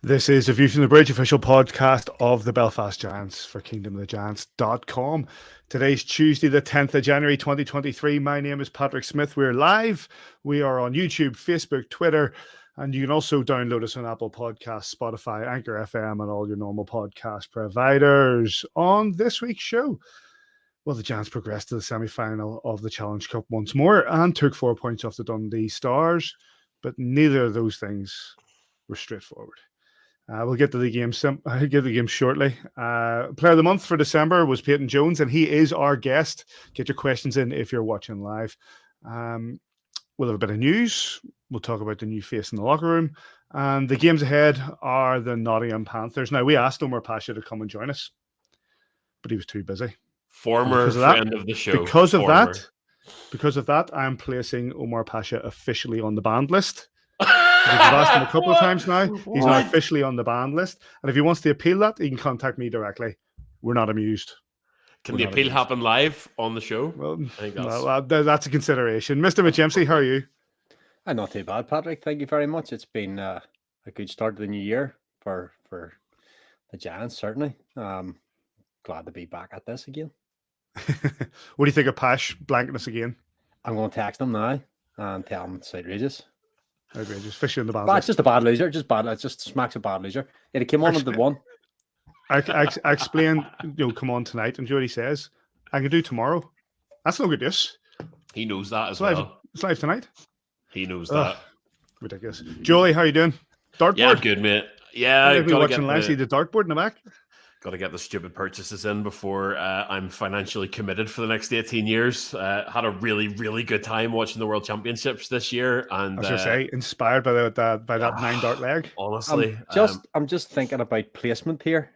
This is a View from the Bridge, official podcast of the Belfast Giants for kingdomofthegiants.com. Today's Tuesday, the 10th of January, 2023. My name is Patrick Smith. We're live. We are on YouTube, Facebook, Twitter, and you can also download us on Apple Podcasts, Spotify, Anchor FM, and all your normal podcast providers. On this week's show, well, the Giants progressed to the semi-final of the Challenge Cup once more and took 4 points off the Dundee Stars, but neither of those things were straightforward. We'll get to the game. I'll get to the game shortly. Player of the month for December was Peyton Jones, and he is our guest. Get your questions in if you're watching live. We'll have a bit of news. We'll talk about the new face in the locker room, and the games ahead are the Nottingham Panthers. Now, we asked Omar Pasha to come and join us, but he was too busy. Former friend of the show. Because of that, I am placing Omar Pasha officially on the banned list. We've asked him a couple of times now. He's now officially on the banned list. And if he wants to appeal that, he can contact me directly. We're not amused. Can the appeal happen live on the show? Well, that's a consideration. Mr. McJempsey, how are you? I'm not too bad, Patrick. Thank you very much. It's been a good start to the new year for the Giants, certainly. Glad to be back at this again. What do you think of Pash blanking us again? I'm going to text him now and tell him it's outrageous. Outrageous. Fishing in the band. But it's just a bad loser. It just smacks a bad loser. Yeah, he came on at the one. I explained, come on tonight, and what he says, I can do tomorrow. That's no good news. He knows that as well. It's live tonight. He knows that. Ridiculous. Jolie, how are you doing? Dartboard? Yeah, I'm good, mate. Yeah, I've been watching Leslie the dartboard in the back. Got to get the stupid purchases in before I'm financially committed for the next 18 years. Had a really, really good time watching the World Championships this year. And I was going to say, inspired by that 9-dart leg. Honestly. I'm just thinking about placement here.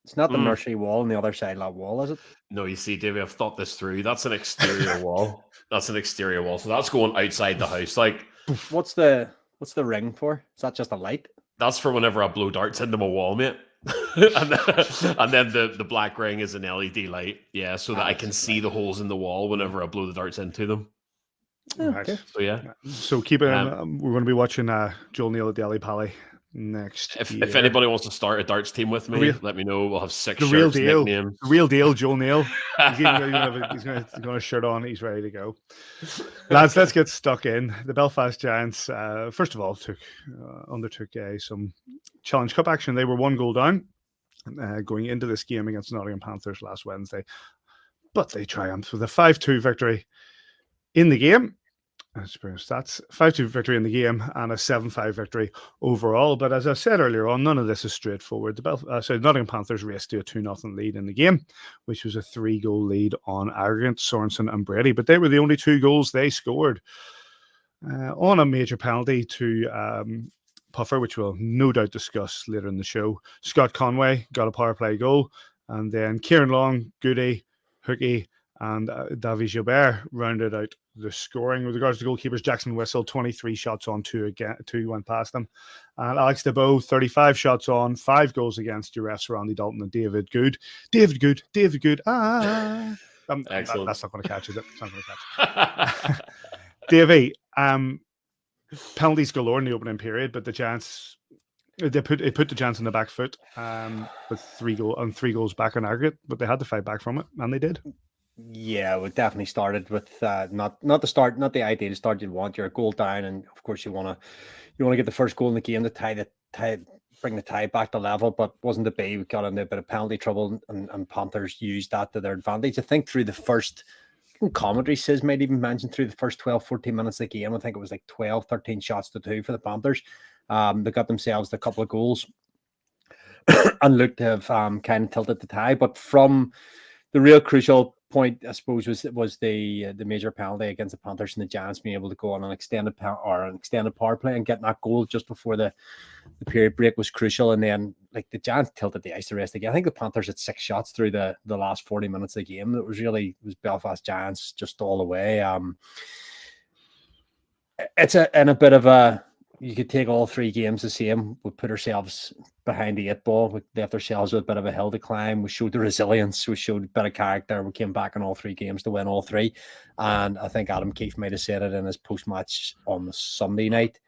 It's not the nursery wall on the other side of that wall, is it? No, you see, Davey, I've thought this through. That's an exterior wall. That's an exterior wall. So that's going outside the house. Like, what's the ring for? Is that just a light? That's for whenever I blow darts into my wall, mate. and then the black ring is an LED light, so that I can see the holes in the wall whenever I blow the darts into them. Okay. So So keep it. We're going to be watching Joel Neal at the Ali Pally next. If anybody wants to start a darts team with me, let me know. We'll have 6 shirts, real deal, nicknames. The real deal, Joel Neal. He's going to a shirt on. He's ready to go. Lads, let's get stuck in. The Belfast Giants, first of all, undertook some Challenge Cup action. They were 1 goal down going into this game against the Nottingham Panthers last Wednesday, but they triumphed with a 5-2 victory in the game. Stats 5-2 victory in the game and a 7-5 victory overall. But as I said earlier on, none of this is straightforward. The Nottingham Panthers raced to a 2-0 lead in the game, which was a 3-goal lead on aggregate, Sorensen and Brady. But they were the only 2 goals they scored on a major penalty to Puffer, which we'll no doubt discuss later in the show. Scott Conway got a power play goal, and then Kieran Long, Goody, Hookie, and Davy Joel rounded out the scoring. With regards to goalkeepers, Jackson Whistle, 23 shots on, 2 went past them. And Alex DeBow, 35 shots on, 5 goals against. Your refs were Andy Dalton and David Good. Excellent. That's not going to catch, is it? It's not going to catch. Davey, penalties galore in the opening period, but the Giants, they put the Giants on the back foot with 3 goals back on aggregate, but they had to fight back from it, and they did. Yeah, we definitely started with not the ideal start you'd want. You're a goal down, and of course you want to get the first goal in the game to bring the tie back to level, but wasn't to be. We got into a bit of penalty trouble, and Panthers used that to their advantage. I think through the first, commentary says might even mention through the first 12-14 minutes of the game, I think it was like 12-13 shots to 2 for the Panthers. They got themselves a couple of goals and looked to have kind of tilted the tie, but from the real crucial point, I suppose, was the major penalty against the Panthers and the Giants being able to go on an extended power play and getting that goal just before the period break was crucial. And then, like, the Giants tilted the ice the rest of the game. I think the Panthers had 6 shots through the last 40 minutes of the game. It was Belfast Giants just all the way. It's in a bit of a, you could take all 3 games the same. We put ourselves behind the 8 ball. We left ourselves with a bit of a hill to climb. We showed the resilience. We showed a bit of character. We came back in all 3 games to win all 3. And I think Adam Keefe might have said it in his post-match on the Sunday night.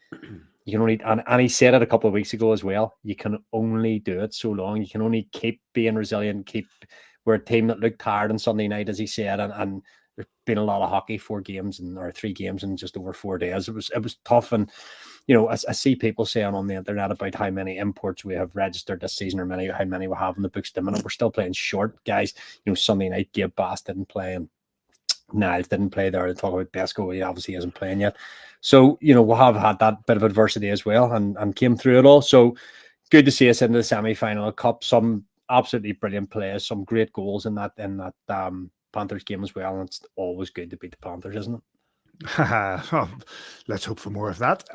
You can only, and he said it a couple of weeks ago as well, you can only do it so long. You can only keep being resilient, we're a team that looked tired on Sunday night, as he said, and there's been a lot of hockey, 3 games in just over 4 days. It was tough. And, I see people saying on the internet about how many imports we have registered this season, or how many we have in the books at the minute. We're still playing short, guys. Sunday night, Gabe Bass didn't play, and Niles didn't play there. They talk about Besco, he obviously isn't playing yet. So, we have had that bit of adversity as well, and came through it all. So good to see us into the semi-final cup. Some absolutely brilliant plays, some great goals in that Panthers game as well. And it's always good to beat the Panthers, isn't it? Oh, let's hope for more of that.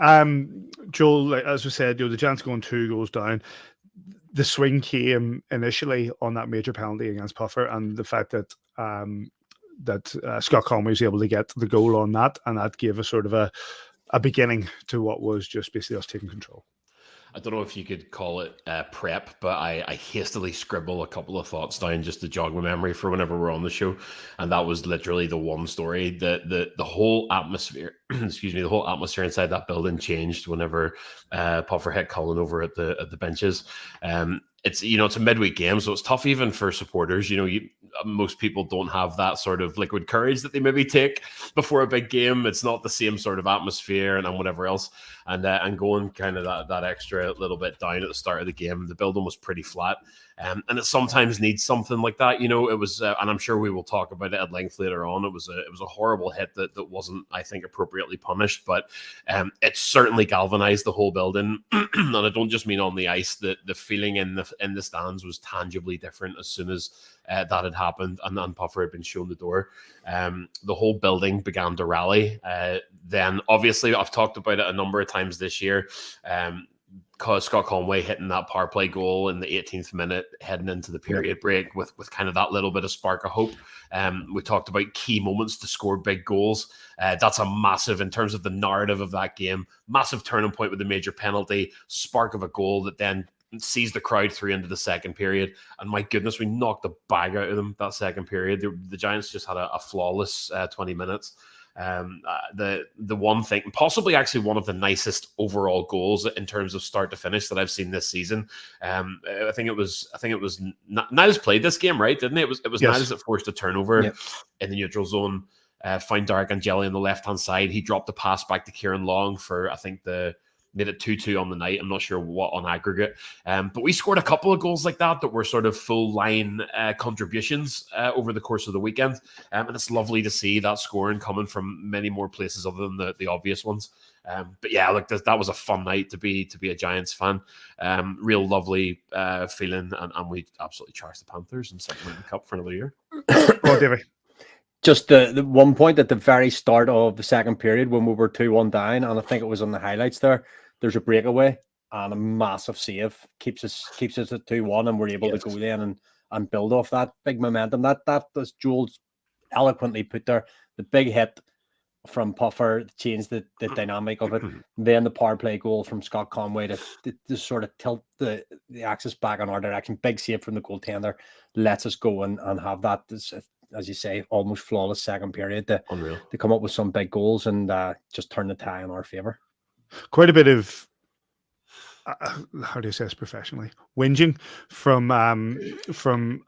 Joel, as we said, the Giants going 2 goals down. The swing came initially on that major penalty against Puffer, and the fact that Scott Conway was able to get the goal on that, and that gave us sort of a beginning to what was just basically us taking control. I don't know if you could call it prep, but I hastily scribble a couple of thoughts down just to jog my memory for whenever we're on the show, and that was literally the one story. The whole atmosphere, excuse me, the whole atmosphere inside that building changed whenever Puffer hit Cullen over at the benches. It's it's a midweek game, so it's tough even for supporters. Most people don't have that sort of liquid courage that they maybe take before a big game. It's not the same sort of atmosphere and whatever else. And going kind of that extra little bit down at the start of the game, the building was pretty flat. And it sometimes needs something like that. It was, and I'm sure we will talk about it at length later on. It was a horrible hit that wasn't, I think, appropriately punished, but it certainly galvanized the whole building. And I don't just mean on the ice. The feeling in the stands was tangibly different as soon as that had happened and Puffer had been shown the door. The whole building began to rally. Then, obviously, I've talked about it a number of times this year. Scott Conway hitting that power play goal in the 18th minute, heading into the period break with kind of that little bit of spark of hope. We talked about key moments to score big goals. That's a massive, in terms of the narrative of that game, massive turning point with a major penalty, spark of a goal that then sees the crowd through into the second period. And my goodness, we knocked the bag out of them that second period. The Giants just had a flawless 20 minutes. The one thing, possibly actually one of the nicest overall goals in terms of start to finish that I've seen this season. I think it was Niles played this game, right? Didn't it? It was Yes. Niles that forced a turnover in the neutral zone. Found Derek Angeli on the left hand side. He dropped the pass back to Kieran Long for, I think, made it 2-2 on the night. I'm not sure what on aggregate. But we scored a couple of goals like that were sort of full line contributions over the course of the weekend. And it's lovely to see that scoring coming from many more places other than the obvious ones. But yeah, look, that was a fun night to be a Giants fan. Real lovely feeling. And we absolutely charged the Panthers and set them in the cup for another year. Well, Davey. Just the one point at the very start of the second period when we were 2-1 down, and I think it was on the highlights there's a breakaway and a massive save keeps us at 2-1, and we're able to go then and build off that big momentum. That as Joel eloquently put there, the big hit from Puffer changed the dynamic of it. Then the power play goal from Scott Conway to sort of tilt the axis back in our direction. Big save from the goaltender lets us go and have that, as you say, almost flawless second period to come up with some big goals and just turn the tie in our favour. Quite a bit of, how do you say this professionally, whinging from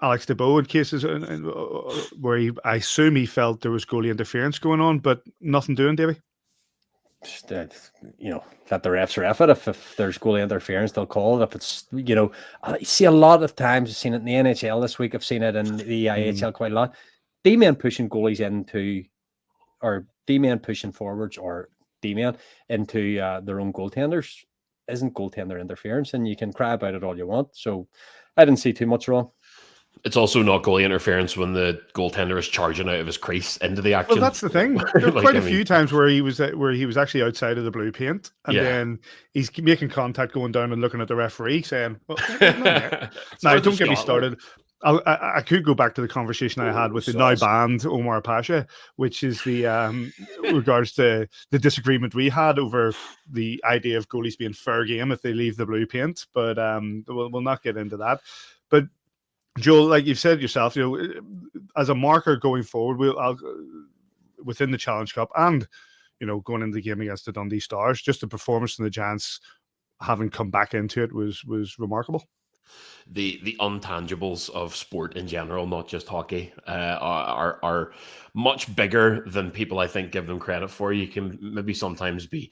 Alex DeBow in cases where I assume he felt there was goalie interference going on, but nothing doing, Davey? Just, let the refs ref it. If there's goalie interference, they'll call it. If it's, I see a lot of times, I've seen it in the NHL this week, I've seen it in the IHL quite a lot. D-men pushing goalies into, or D-men pushing forwards, or D-men into their own goaltenders isn't goaltender interference, and you can cry about it all you want. So I didn't see too much wrong. It's also not goalie interference when the goaltender is charging out of his crease into the action. Well, that's the thing. There were quite a few times where he was actually outside of the blue paint, and then he's making contact, going down and looking at the referee, saying, "Well, now don't get me started." I could go back to the conversation I had with the now banned Omar Pasha, which is the regards to the disagreement we had over the idea of goalies being fair game if they leave the blue paint. But we'll not get into that. But Joel, like you've said yourself, as a marker going forward, within the Challenge Cup, and going into the game against the Dundee Stars. Just the performance from the Giants, having come back into it, was remarkable. The intangibles of sport in general, not just hockey, are much bigger than people, I think, give them credit for. You can maybe sometimes be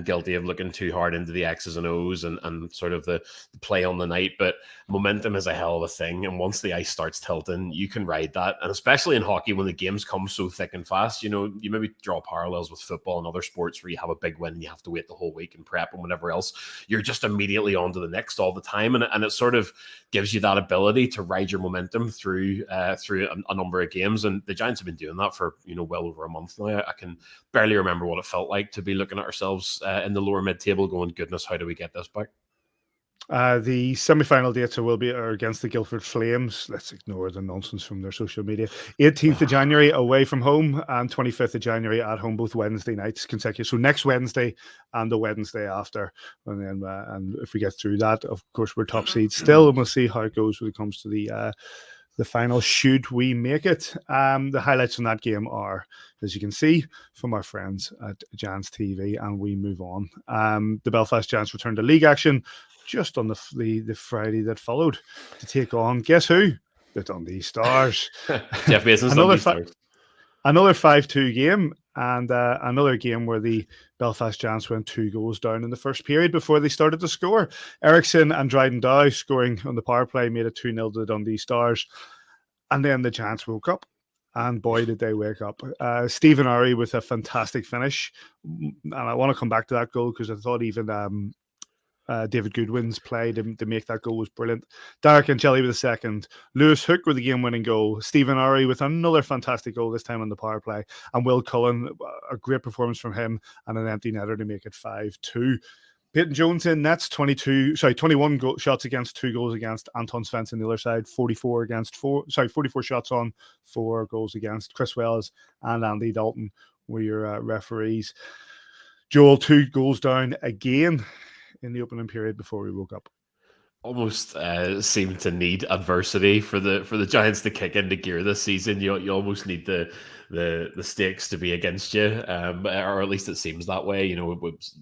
guilty of looking too hard into the X's and O's and sort of the play on the night, but momentum is a hell of a thing. And once the ice starts tilting, you can ride that. And especially in hockey, when the games come so thick and fast, you maybe draw parallels with football and other sports where you have a big win and you have to wait the whole week and prep and whatever else. You're just immediately on to the next all the time. And it sort of gives you that ability to ride your momentum through a number of games. And the Giants have been doing that for well over a month now. I can barely remember what it felt like to be looking at ourselves in the lower mid-table going, goodness, how do we get this back? The semi-final dates are against the Guildford Flames. Let's ignore the nonsense from their social media. 18th of January away from home and 25th of January at home, both Wednesday nights consecutive. So next Wednesday and the Wednesday after. And then and if we get through that, of course, we're top seed still, and we'll see how it goes when it comes to the final, should we make it. The highlights from that game are, as you can see, from our friends at Giants TV, and we move on. The Belfast Giants returned to league action just on the Friday that followed to take on, guess who? The Dundee Stars. Jeff Mason's Dundee Stars. Another 5-2 game, and another game where the Belfast Giants went 2 goals down in the first period before they started to score. Ericsson and Dryden Dow scoring on the power play made it 2-0 to the Dundee Stars. And then the Giants woke up, and boy, did they wake up. Stephen Ari with a fantastic finish. And I want to come back to that goal because I thought even David Goodwin's play to make that goal was brilliant. Derek and Jelly with a second. Lewis Hook with the game-winning goal. Stephen Ari with another fantastic goal, this time on the power play. And Will Cullen, a great performance from him, and an empty netter to make it 5-2. Peyton Jones in nets, 21 shots against, 2 goals against. Anton Svensson on the other side, 44 shots on, 4 goals against. Chris Wells and Andy Dalton were your referees. Joel, 2 goals down again in the opening period before we woke up. Almost seemed to need adversity for the Giants to kick into gear this season. You almost need the stakes to be against you, or at least it seems that way.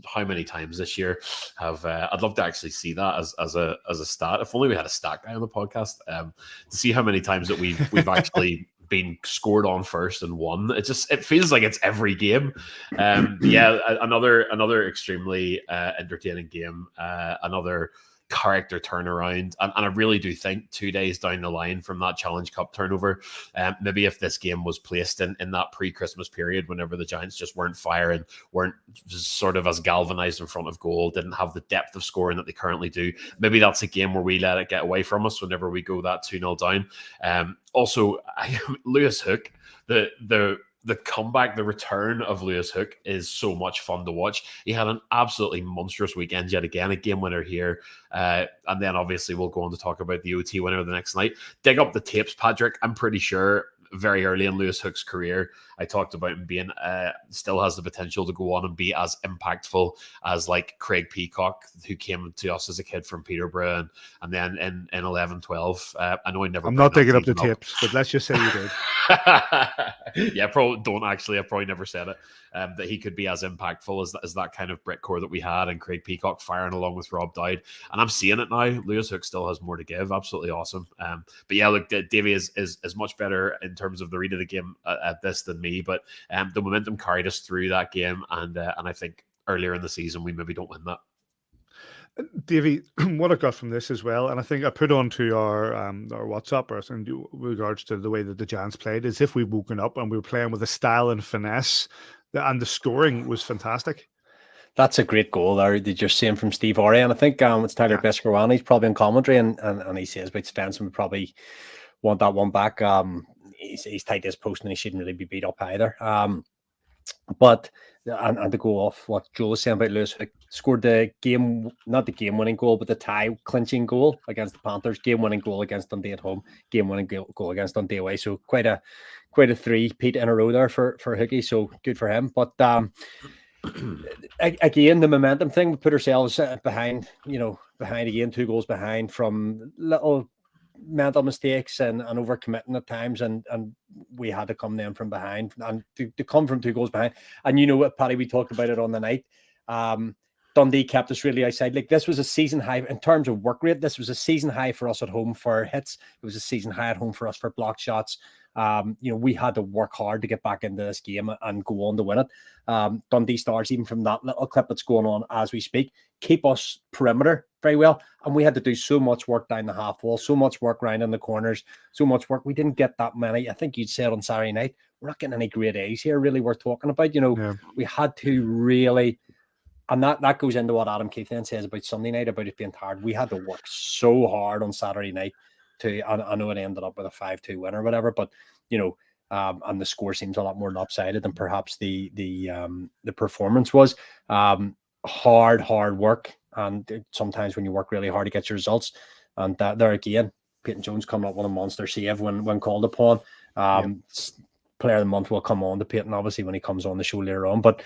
How many times this year have I'd love to actually see that as a stat. If only we had a stat guy on the podcast to see how many times that we've actually been scored on first and won. It feels like it's every game. Another extremely entertaining game. Another character turnaround, and I really do think 2 days down the line from that Challenge Cup turnover, maybe if this game was placed in that pre-Christmas period, whenever the Giants just weren't firing, weren't sort of as galvanized in front of goal, didn't have the depth of scoring that they currently do, maybe that's a game where we let it get away from us whenever we go that 2-0 down. Also, Lewis Hook, the comeback, the return of Lewis Hook is so much fun to watch. He had an absolutely monstrous weekend yet again, a game winner here. And then obviously we'll go on to talk about the OT winner the next night. Dig up the tapes, Patrick. I'm pretty sure very early in Lewis Hook's career, I talked about him being still has the potential to go on and be as impactful as like Craig Peacock, who came to us as a kid from Peterborough, and then in 11-12. I know I'm not digging up the tapes, but let's just say you did. Yeah, probably don't actually. I probably never said it. That he could be as impactful as that kind of brick core that we had, and Craig Peacock firing along with Rob Dowd. And I'm seeing it now. Lewis Hook still has more to give. Absolutely awesome. But yeah, look, Davy is much better in terms of the read of the game at this than me. But the momentum carried us through that game, and I think earlier in the season we maybe don't win that. Davey, what I got from this as well, and I think I put onto our WhatsApp or in regards to the way that the Giants played, is if we've woken up and we were playing with a style and finesse, and the scoring was fantastic. That's a great goal there that you're seeing from Steve Ori, and I think it's Tyler Beskorowany. He's probably in commentary, and he says about Svensson would probably want that one back. He's tight to his post, and he shouldn't really be beat up either. But to go off what Joel was saying about Lewis, scored the game, not the game-winning goal, but the tie-clinching goal against the Panthers, game-winning goal against Dundee at home, game-winning goal against Dundee away. So quite a three-peat in a row there for Hookie. So good for him. But again, the momentum thing, we put ourselves behind again, 2 goals behind from little mental mistakes and overcommitting at times, and we had to come then from behind, and to come from 2 goals behind. And you know what, Paddy, we talked about it on the night. Dundee kept us really outside. Like, this was a season high in terms of work rate. This was a season high for us at home for hits. It was a season high at home for us for blocked shots. We had to work hard to get back into this game and go on to win it. Dundee Stars, even from that little clip that's going on as we speak, keep us perimeter very well. And we had to do so much work down the half wall, so much work round in the corners, so much work. We didn't get that many. I think you'd said on Saturday night, we're not getting any grade A's here, really, worth talking about. We had to really... And that goes into what Adam Keith then says about Sunday night, about it being tired. We had to work so hard on Saturday night I know it ended up with a 5-2 win or whatever, but, and the score seems a lot more lopsided than perhaps the performance was. Hard work. And sometimes when you work really hard to get your results, and there again, Peyton Jones coming up with a monster save when called upon. Player of the month will come on to Peyton, obviously, when he comes on the show later on. But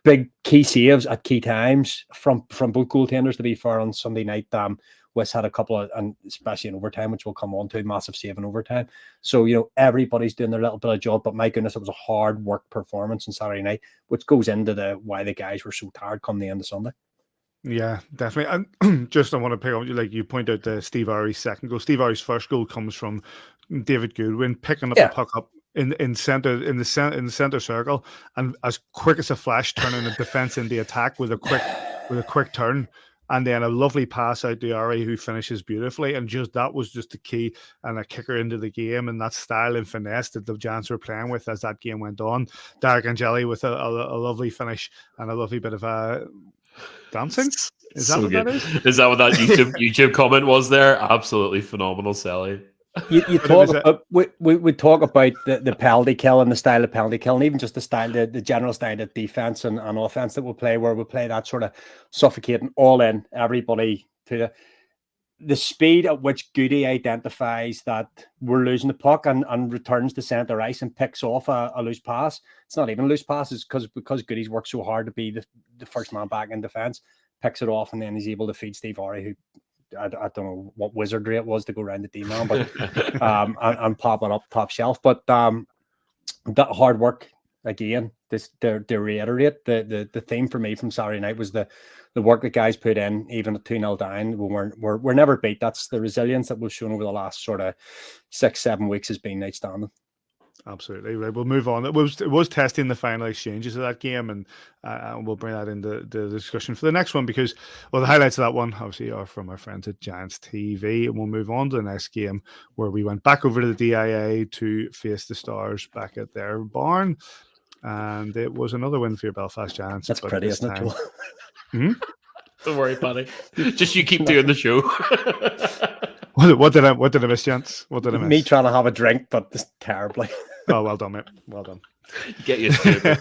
big key saves at key times from both goaltenders, to be fair, on Sunday night. West had a couple of, and especially in overtime, which we'll come on to, massive save in overtime. So, everybody's doing their little bit of job. But my goodness, it was a hard work performance on Saturday night, which goes into why the guys were so tired come the end of Sunday. Yeah, definitely. And just I want to pick up, like you point out, the Steve Iri's second goal. Steve Iri's first goal comes from David Goodwin picking up the puck up in the center circle, and as quick as a flash, turning the defense into attack with a quick turn, and then a lovely pass out to Iri, who finishes beautifully. And that was just the key, and a kicker into the game, and that style and finesse that the Giants were playing with as that game went on. Derek Angeli with a lovely finish and a lovely bit of dancing. Is that so what good. That is? Is that what that YouTube comment was there? Absolutely phenomenal, Sally. You talk about, we talk about the penalty kill and the style of penalty kill, and even just the general style of defense and offense that we'll play, where we play that sort of suffocating all in everybody to the speed at which Goody identifies that we're losing the puck and returns to center ice and picks off a loose pass. It's not even a loose pass, it's because Goody's worked so hard to be the first man back in defense, picks it off, and then he's able to feed Steve Ori, who I don't know what wizardry it was to go around the D-man, but and pop it up top shelf. But that hard work again, to reiterate, the theme for me from Saturday night was the work that guys put in, even at 2-0 down. We're never beat. That's the resilience that we've shown over the last sort of 6-7 weeks has been outstanding. Absolutely. Right, we'll move on. It was testing the final exchanges of that game, and we'll bring that into the discussion for the next one, because, well, the highlights of that one obviously are from our friends at Giants TV, and we'll move on to the next game, where we went back over to the DIA to face the Stars back at their barn, and it was another win for your Belfast Giants. That's pretty, isn't it, Joel? Don't worry, buddy. Just you keep doing the show. What did I miss, gents? What did I miss? Me trying to have a drink, but just terribly. Oh, well done, mate. Well done. Get used to it.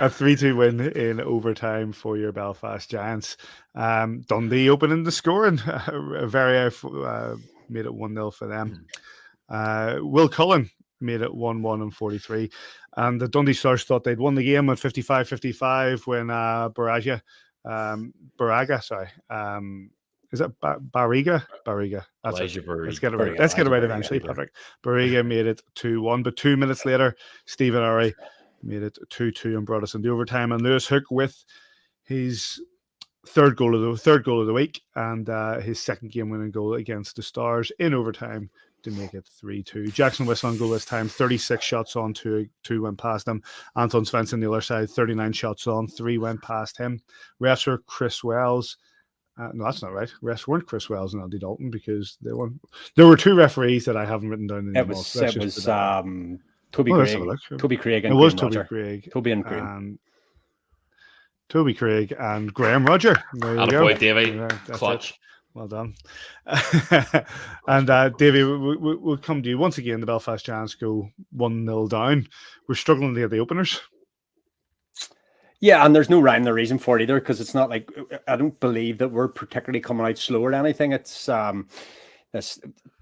A 3-2 win in overtime for your Belfast Giants. Dundee opening the scoring. Very made it 1-0 for them. Will Cullen made it 1-1 and 43. And the Dundee Stars thought they'd won the game at 55-55 when Baraga, sorry. Is it Barriga? That's it. Let's get it right. Let's get it right eventually, Patrick. Barriga made it 2-1, but 2 minutes later, Stephen Uri made it 2-2 and brought us into overtime. And Lewis Hook with his third goal of the week, and his second game-winning goal against the Stars in overtime to make it 3-2. Jackson Whistle on goal this time, 36 shots on, 2 went past him. Anton Svensson on the other side, 39 shots on, 3 went past him. Refs were Chris Wells. No, that's not right. Refs weren't Chris Wells and Andy Dalton, because there were 2 referees that I haven't written down in the email. It was Toby Craig. Toby Craig and it was Graham Toby Roger. Craig. Toby and Graham. Toby Craig and Graham Roger. There you go. Boy, Davey. Clutch. It. Well done. And Davey, we'll come to you once again. The Belfast Giants go 1-0 down. We're struggling to get the openers. Yeah, and there's no rhyme or reason for it either, because it's not like, I don't believe that we're particularly coming out slow or anything. It's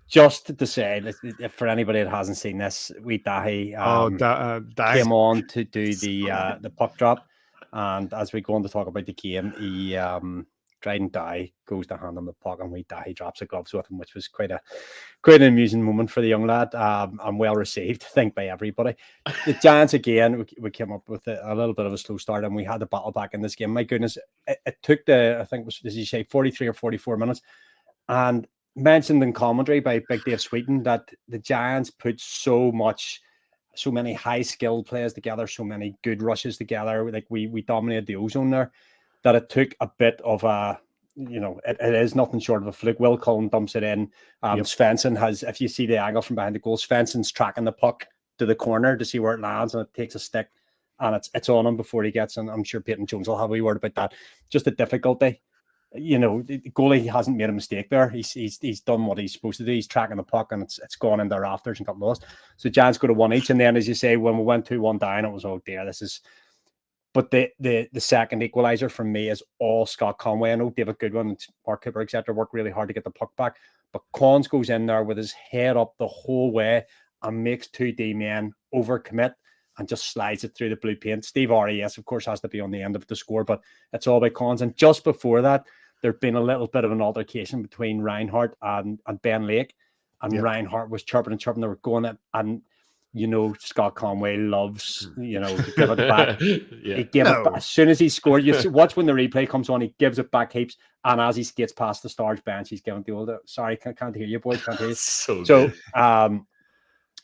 just to say, if for anybody that hasn't seen this, Dahi came on to do the puck drop, and as we go on to talk about the game, Dryden Dow goes to hand him the puck, and he drops the gloves with him, which was quite an amusing moment for the young lad, and well received, I think, by everybody. The Giants, again, we came up with a little bit of a slow start, and we had to battle back in this game. My goodness, it took I think it was, as you say, 43 or 44 minutes, and mentioned in commentary by Big Dave Sweeten that the Giants put so many high-skilled players together, so many good rushes together. Like we dominated the ozone there, that it took a bit of a, it is nothing short of a fluke. Will Cullen dumps it in. Svensson has, if you see the angle from behind the goal, Svensson's tracking the puck to the corner to see where it lands, and it takes a stick, and it's on him before he gets in. I'm sure Peyton Jones will have a wee word about that. Just a difficulty. The goalie hasn't made a mistake there. He's done what he's supposed to do. He's tracking the puck, and it's gone in their rafters and got lost. So Giants go to 1 each, and then, as you say, when we went 2-1 down, it was, oh dear, this is. But the second equalizer for me is all Scott Conway. I know David Goodwin and Mark Cooper, etc., worked really hard to get the puck back, but Cons goes in there with his head up the whole way and makes 2 D men overcommit and just slides it through the blue paint. Steve Arias, of course, has to be on the end of the score, but it's all by Cons. And just before that, there'd been a little bit of an altercation between Reinhardt and Ben Lake, and Reinhardt was chirping. They were going at, and Scott Conway loves, to give it back. He gave it back. As soon as he scored, you watch when the replay comes on, he gives it back heaps. And as he skates past the Stars bench, he's giving the old, sorry, can't hear you, boys, can't hear you. So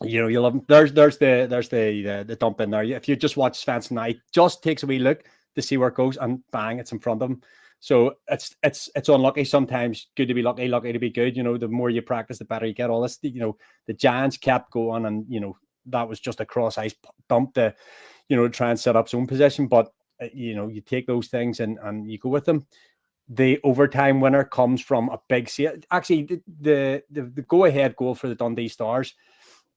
you love him. There's the dump in there. If you just watch Svensson now, he just takes a wee look to see where it goes, and bang, it's in front of him. So it's unlucky sometimes. Good to be lucky to be good. The more you practice, the better you get. All this, the Giants kept going, and that was just a cross ice dump to, try and set up zone possession. But you take those things and you go with them. The overtime winner comes from a big save. Actually, the go ahead goal for the Dundee Stars,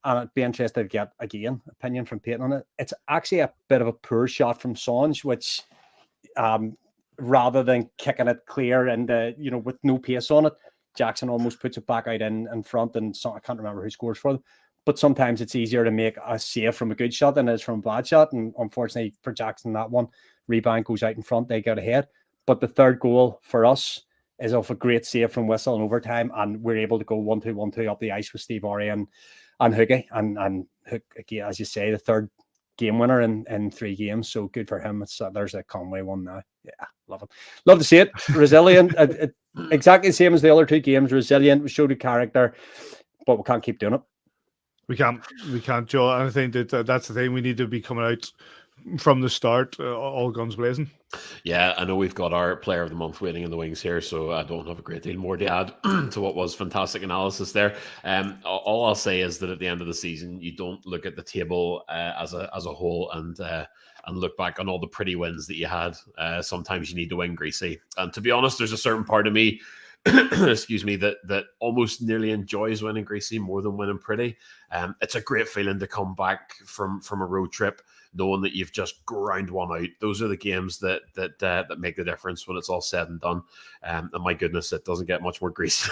and it'd be interesting to get again opinion from Peyton on it. It's actually a bit of a poor shot from Songe, which rather than kicking it clear and with no pace on it, Jackson almost puts it back out in front, and I can't remember who scores for them. But sometimes it's easier to make a save from a good shot than it is from a bad shot. And unfortunately for Jackson, that one rebound goes out in front, they get ahead. But the third goal for us is off a great save from Whistle in overtime, and we're able to go 1-2 up the ice with Steve Orry and Hoogie. And Hook, again, as you say, the third game winner in 3 games. So good for him. There's a Conway one now. Yeah, love it. Love to see it. Resilient. Exactly the same as the other 2 games. Resilient. We showed a character, but we can't keep doing it. We can't, Joel. And I think that's the thing. We need to be coming out from the start, all guns blazing. Yeah, I know we've got our player of the month waiting in the wings here, so I don't have a great deal more to add to what was fantastic analysis there. All I'll say is that at the end of the season, you don't look at the table as a whole and look back on all the pretty wins that you had. Sometimes you need to win greasy. And to be honest, there's a certain part of me excuse me, that almost nearly enjoys winning greasy more than winning pretty. It's a great feeling to come back from a road trip knowing that you've just ground one out. Those are the games that make the difference when it's all said and done. And my goodness, it doesn't get much more greasy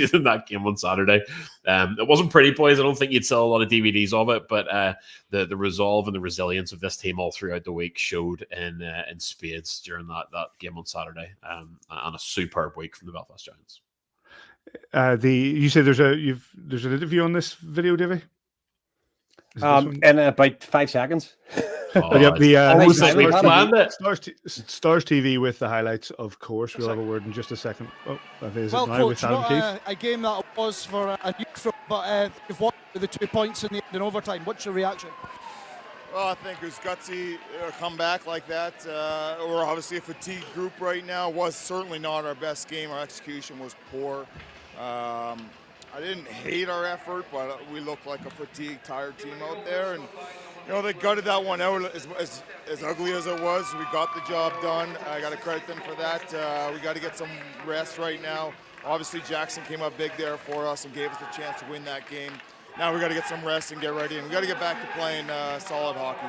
than that game on Saturday. It wasn't pretty, boys. I don't think you'd sell a lot of DVDs of it, but the resolve and the resilience of this team all throughout the week showed in spades during that game on Saturday, and a superb week from the Belfast Giants. You said there's an interview on this video, Davy? In about 5 seconds. Stars TV with the highlights, of course. We'll have a word in just a second. Coach, not a game that was for a neutral, but you've won the 2 points in overtime. What's your reaction? Well, I think it was gutsy to come back like that. We're obviously a fatigued group right now. It was certainly not our best game. Our execution was poor. I didn't hate our effort, but we looked like a fatigued, tired team out there. And, they gutted that one out as ugly as it was. We got the job done. I got to credit them for that. We got to get some rest right now. Obviously, Jackson came up big there for us and gave us the chance to win that game. Now we got to get some rest and get ready, and we got to get back to playing solid hockey.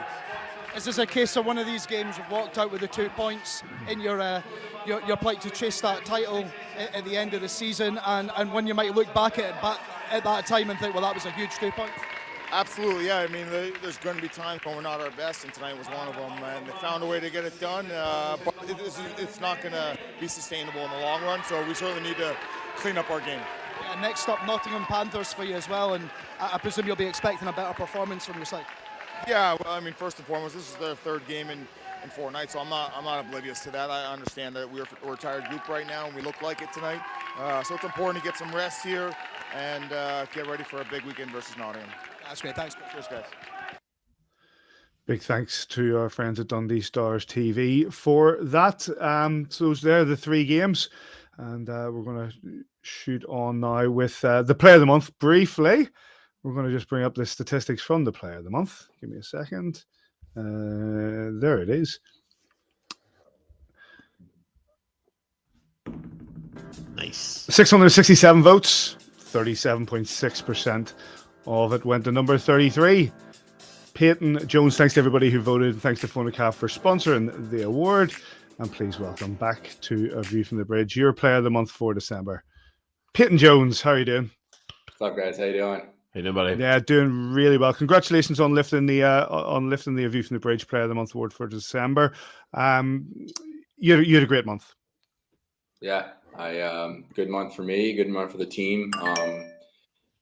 Is this a case of one of these games you've walked out with the 2 points in your plight to chase that title at the end of the season, and when you might look back at that time and think, well, that was a huge 2 points? Absolutely, yeah. I mean, there's going to be times when we're not our best, and tonight was one of them. And they found a way to get it done, but it's not going to be sustainable in the long run. So we certainly need to clean up our game. Next up, Nottingham Panthers for you as well, and I presume you'll be expecting a better performance from your side. Yeah, well, I mean, first and foremost, this is their third game in 4 nights, so I'm not oblivious to that. I understand that we're a tired group right now, and we look like it tonight. So it's important to get some rest here and get ready for a big weekend versus Nottingham. That's great. Thanks. Cheers, guys. Big thanks to our friends at Dundee Stars TV for that. So those there are the 3 games, and we're going to shoot on now with the Player of the Month briefly. We're going to just bring up the statistics from the Player of the Month. Give me a second. There it is. Nice. 667 votes, 37.6% of it went to number 33. Peyton Jones, thanks to everybody who voted. Thanks to FonaCAB for sponsoring the award. And please welcome back to A View from the Bridge, your Player of the Month for December. Peyton Jones, how are you doing? What's up, guys? How you doing? Hey, nobody. Yeah, doing really well. Congratulations on lifting the A View from the Bridge Player of the Month award for December. You had a great month. Yeah, good month for me. Good month for the team.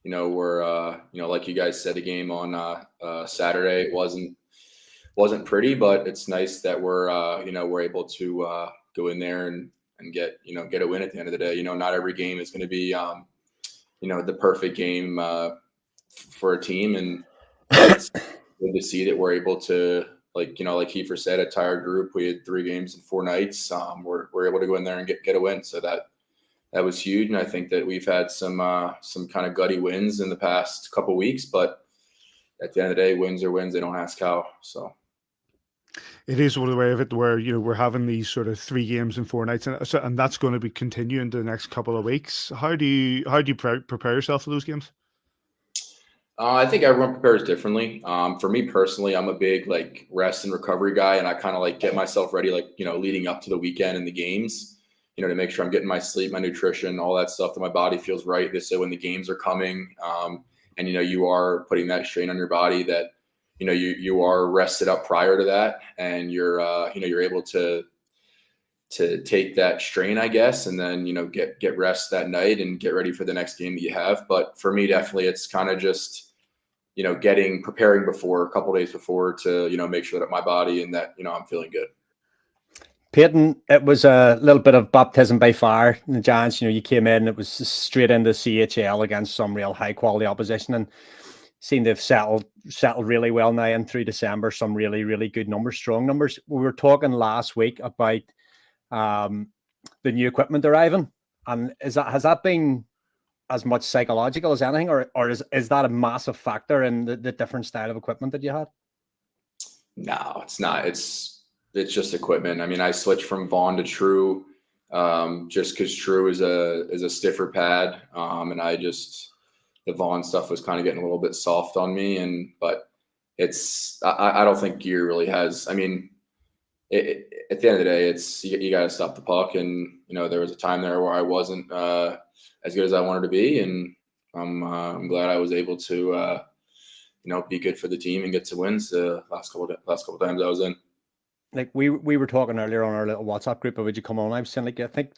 We're like you guys said, the game on Saturday it wasn't pretty, but it's nice that we're able to go in there and get a win at the end of the day. Not every game is going to be the perfect game for a team, and it's good to see that we're able to, like Kiefer said, a tired group. We had 3 games in 4 nights. We're able to go in there and get a win. So that was huge. And I think that we've had some kind of gutty wins in the past couple weeks, but at the end of the day, wins are wins. They don't ask how. So it is one of the way of it where we're having these sort of 3 games in 4 nights, and that's going to be continuing the next couple of weeks. How do you prepare yourself for those games? I think everyone prepares differently. For me personally, I'm a big rest and recovery guy, and I kind of get myself ready, leading up to the weekend and the games, to make sure I'm getting my sleep, my nutrition, all that stuff, that my body feels right. This way, when the games are coming, and you are putting that strain on your body, that you are rested up prior to that, and you're able to take that strain, I guess, and then get rest that night and get ready for the next game that you have. But for me, definitely, it's kind of just preparing before, a couple days before, to make sure that my body and that I'm feeling good. Peyton, it was a little bit of baptism by fire in the Giants. You came in, it was straight into CHL against some real high quality opposition, and seemed to have settled really well now and through December. Some really, really good numbers, strong numbers. We were talking last week about the new equipment arriving, and has that been as much psychological as anything, or is that a massive factor in the different style of equipment that you had? No, it's not. It's just equipment. I mean, I switched from Vaughn to True just because True is a stiffer pad, and the Vaughn stuff was kind of getting a little bit soft on me. But I don't think gear really has. I mean, at the end of the day, you got to stop the puck, and there was a time there where I wasn't as good as I wanted to be, and I'm glad I was able to be good for the team and get some wins the last couple times I was in. We were talking earlier on our little WhatsApp group, but would you come on? I was saying, I think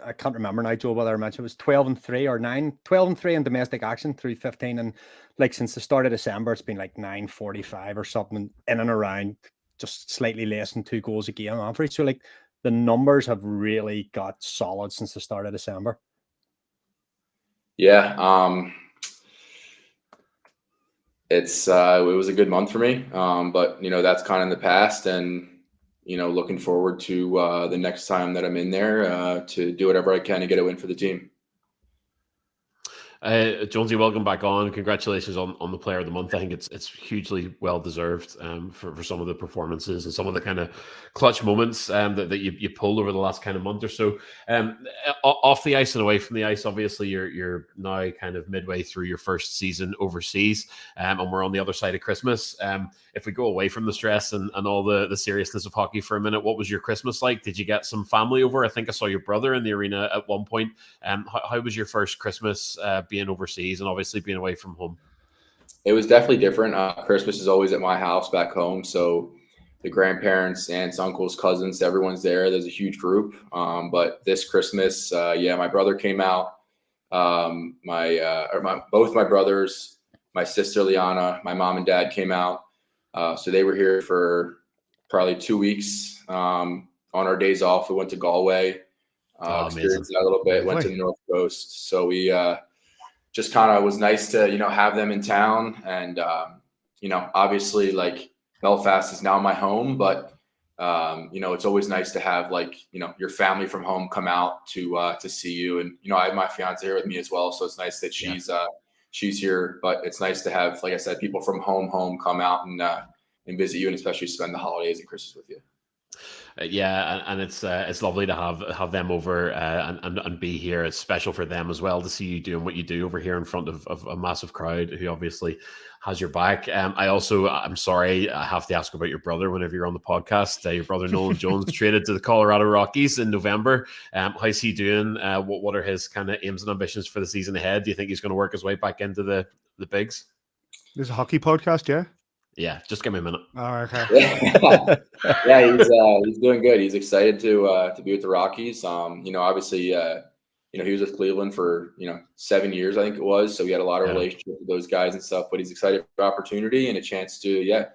I can't remember now, Joel, whether I mentioned it was 12-3 or 12-3 in domestic action through 15, and since the start of December, it's been 9-45 or something, in and around, just slightly less than 2 goals a game on average. So the numbers have really got solid since the start of December. Yeah, it was a good month for me, but that's kind of in the past, and looking forward to the next time that I'm in there to do whatever I can to get a win for the team. Jonesy, welcome back on. Congratulations on the Player of the Month. I think it's hugely well deserved for some of the performances and some of the kind of clutch moments that you pulled over the last kind of month or so. Off the ice and away from the ice, obviously you're now kind of midway through your first season overseas, and we're on the other side of Christmas. If we go away from the stress and all the seriousness of hockey for a minute, what was your Christmas like? Did you get some family over? I think I saw your brother in the arena at one point. How was your first Christmas being overseas and obviously being away from home? It was definitely different. Christmas is always at my house back home, so the grandparents, aunts, uncles, cousins, everyone's there. There's a huge group. But this Christmas, my brother came out. Both my brothers, my sister Liana, my mom and dad came out. So they were here for probably 2 weeks. On our days off, we went to Galway, experienced that a little bit. Went to the North Coast. So we just kind of was nice to have them in town, and obviously like Belfast is now my home, but it's always nice to have your family from home come out to see you. And I have my fiance here with me as well, so it's nice that she's here. But it's nice to have, like I said, people from home come out and visit you, and especially spend the holidays and Christmas with you. And it's lovely to have them over and be here. It's special for them as well to see you doing what you do over here in front of a massive crowd who obviously has your back. I'm sorry, I have to ask about your brother whenever you're on the podcast. Your brother Nolan Jones traded to the Colorado Rockies in November. How's he doing? What are his kind of aims and ambitions for the season ahead? Do you think he's going to work his way back into the bigs? There's a hockey podcast, yeah? Yeah, just give me a minute. Oh, okay. Yeah, he's doing good. He's excited to be with the Rockies. Obviously, he was with Cleveland for 7 years, I think it was. So he had a lot of relationship with those guys and stuff. But he's excited for the opportunity and a chance to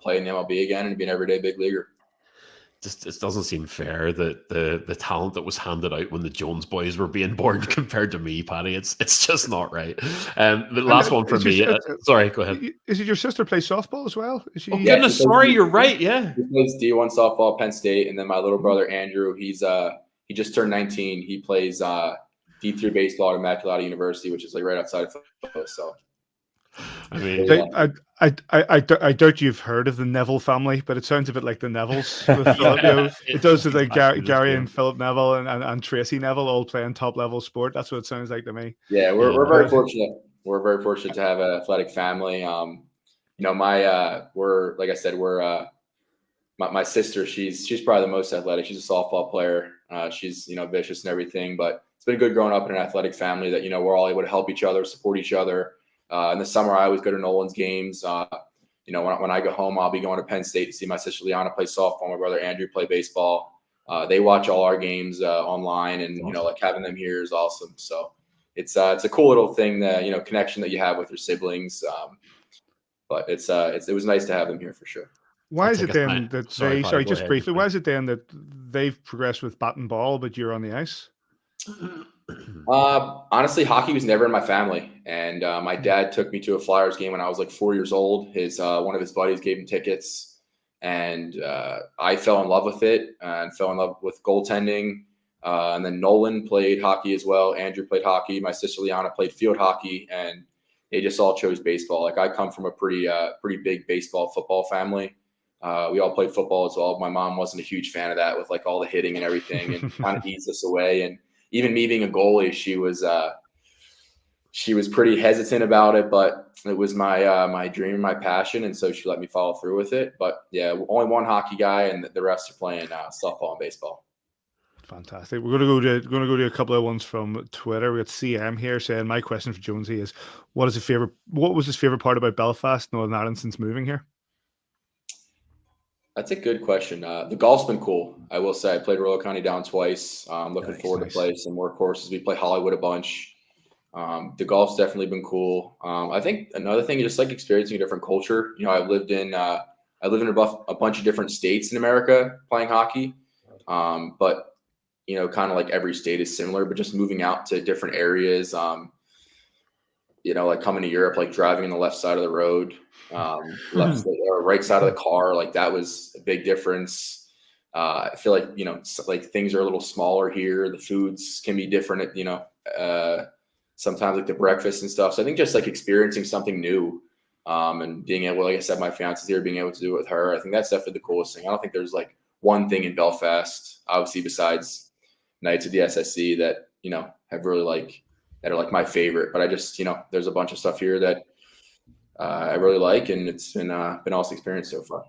play in the MLB again and be an everyday big leaguer. It doesn't seem fair that the talent that was handed out when the Jones boys were being born compared to me, Paddy. It's just not right. The last one for me. Sorry, go ahead. Is it your sister plays softball as well? Is she? Oh goodness, sorry, you're right. Yeah, he plays D1 softball, Penn State, and then my little brother Andrew. He just turned 19. He plays D3 baseball at Immaculata University, which is like right outside of Philly. So. I mean, I doubt you've heard of the Neville family, but it sounds a bit like the Nevilles. It does with like Gary and Philip Neville and Tracy Neville all playing top level sport. That's what it sounds like to me. Yeah, we're very fortunate. We're very fortunate to have an athletic family. My sister. She's probably the most athletic. She's a softball player. She's vicious and everything. But it's been good growing up in an athletic family that we're all able to help each other, support each other. In the summer, I always go to Nolan's games. When I go home, I'll be going to Penn State to see my sister Liana play softball, my brother Andrew play baseball. They watch all our games online, and having them here is awesome. So it's a cool little thing, that connection that you have with your siblings. But it was nice to have them here for sure. Why is it then that why is it then that they've progressed with bat and ball, but you're on the ice? Honestly, hockey was never in my family, and my dad took me to a Flyers game when I was like 4 years old. One of his buddies gave him tickets, and I fell in love with it and fell in love with goaltending. And then Nolan played hockey as well. Andrew played hockey. My sister Liana played field hockey, and they just all chose baseball. Like I come from a pretty big football family. We all played football as well. My mom wasn't a huge fan of that with like all the hitting and everything, and kind of eased us away. And even me being a goalie, she was pretty hesitant about it, but it was my dream, my passion, and so she let me follow through with it. But yeah, only one hockey guy, and the rest are playing softball and baseball. Fantastic. We're going to go to a couple of ones from Twitter. We got CM here saying, my question for Jonesy is, what was his favorite part about Belfast, Northern Ireland, since moving here? That's a good question. The golf's been cool. I will say I played Royal County Down twice. I'm looking forward to play some more courses. We play Hollywood a bunch. The golf's definitely been cool. I think another thing is just like experiencing a different culture. I've lived in a bunch of different states in America playing hockey. But kind of like every state is similar, but just moving out to different areas, like coming to Europe, like driving on the left side of the road, left or right side of the car, like that was a big difference. I feel like, like things are a little smaller here. The foods can be different, sometimes like the breakfast and stuff. So I think just like experiencing something new, and being able, like I said, my fiance's here, being able to do it with her. I think that's definitely the coolest thing. I don't think there's like one thing in Belfast, obviously, besides nights at the SSC that, have really that are like my favorite, but I just, there's a bunch of stuff here that I really like, and it's been awesome experience so far.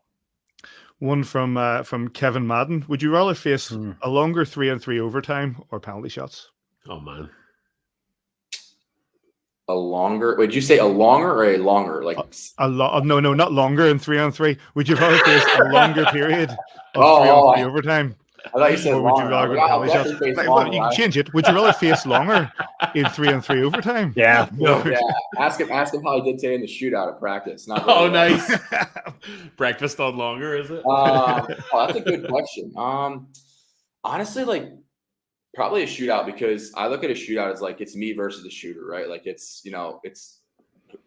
One from Kevin Madden. Would you rather face a longer 3-on-3 overtime or penalty shots? Oh man. A longer? Would you say a longer or a longer? Like No, not longer in 3-on-3. Would you rather face a longer period of 3-on-3 overtime? I thought you said or would you longer. rather go penalty shots? Well, you can change it. Would you rather face longer in 3-on-3 overtime? Yeah. No. Yeah. Ask him how he did today in the shootout at practice. Not Oh, nice. Breakfast on longer, is it? That's a good question. Honestly, like probably a shootout, because I look at a shootout as like it's me versus the shooter, right? Like it's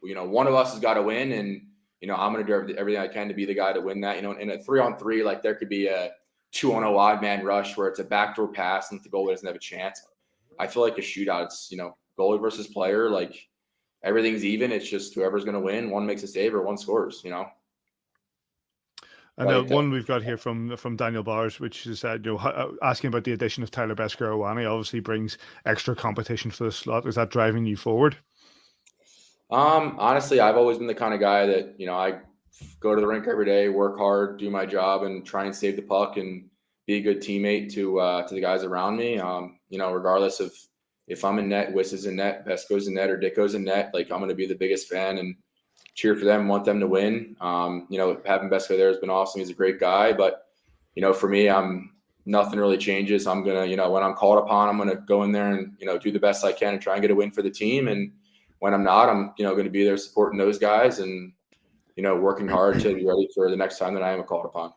one of us has got to win, and I'm going to do everything I can to be the guy to win that. In a 3-on-3, like there could be a 2-on-0 odd man rush where it's a backdoor pass and the goalie doesn't have a chance. I feel like a shootout, it's goalie versus player, like everything's even. It's just whoever's going to win, one makes a save or one scores. And one we've got here from Daniel Bowers, which is asking about the addition of Tyler Besker-Owani obviously brings extra competition for the slot. Is that driving you forward? Honestly, I've always been the kind of guy that, I go to the rink every day, work hard, do my job, and try and save the puck and be a good teammate to the guys around me. Regardless of if I'm in net, Wiss is in net, Besko's in net, or Dicko's in net, like I'm going to be the biggest fan and cheer for them, want them to win. Having Besko there has been awesome. He's a great guy, but for me, nothing really changes. I'm going to, when I'm called upon, I'm going to go in there and, do the best I can and try and get a win for the team. And when I'm not, I'm, going to be there supporting those guys and, working hard to be ready for the next time that I am called upon.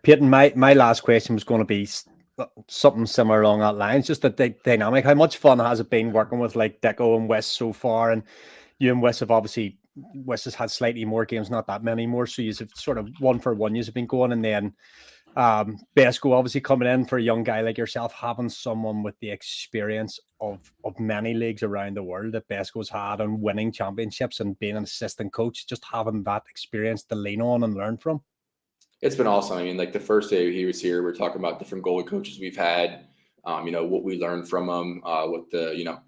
Peyton, my last question was going to be something similar along that lines, just the dynamic. How much fun has it been working with like Dicko and Wiss so far? And you and Wiss have obviously, Wiss has had slightly more games, not that many more. So you've sort of 1-for-1 you've been going, and then Besko obviously coming in for a young guy like yourself, having someone with the experience of many leagues around the world that Besko's had and winning championships and being an assistant coach, just having that experience to lean on and learn from. It's been awesome. I mean, like the first day he was here, we're talking about different goalie coaches we've had, what we learned from them, what the,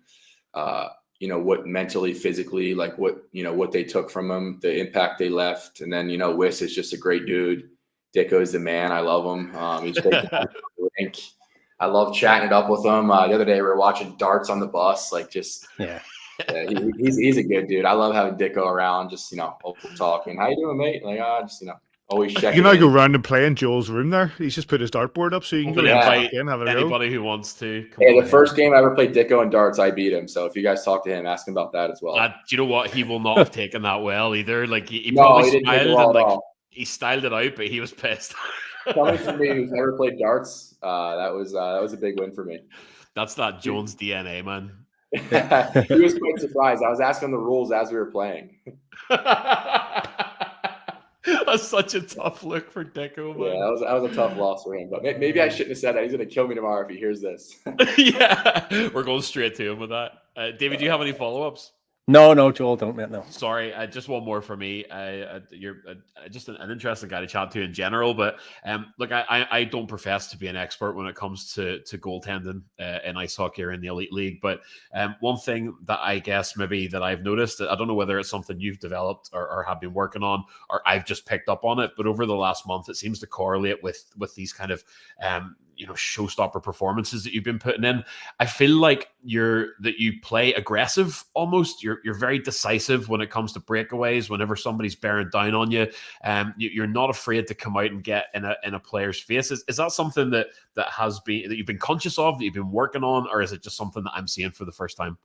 what mentally, physically, like what they took from him, the impact they left. And then, Wiss is just a great dude. Dicko is the man. I love him. He's great. I love chatting it up with him. The other day we were watching darts on the bus. Like just, he's a good dude. I love having Dicko around. Just talking. How you doing, mate? Like always checking. You can go around and play in Joel's room there. He's just put his dartboard up, so you can go invite in, have a anybody who wants to. The first game I ever played Dicko in darts, I beat him. So if you guys talk to him, ask him about that as well. Do you know what? He will not have taken that well either. Like he probably smiled and he styled it out, but he was pissed. Coming from me who's never played darts, that was a big win for me. That's that Jones DNA, man. He was quite surprised. I was asking the rules as we were playing. That's such a tough look for Dicko, man. Yeah, that was a tough loss for him. But maybe I shouldn't have said that. He's going to kill me tomorrow if he hears this. Yeah, we're going straight to him with that. David, do you have any follow-ups? No, Joel, don't, mate, no. Sorry, just one more for me. You're just an interesting guy to chat to in general, but look, I don't profess to be an expert when it comes to goaltending in ice hockey or in the Elite League, but one thing that I guess maybe that I've noticed, I don't know whether it's something you've developed or have been working on, or I've just picked up on it, but over the last month, it seems to correlate with these kind of showstopper performances that you've been putting in. I feel like you play aggressive almost. You're very decisive when it comes to breakaways. Whenever somebody's bearing down on you, you're not afraid to come out and get in a player's face. Is that something that you've been conscious of, that you've been working on, or is it just something that I'm seeing for the first time?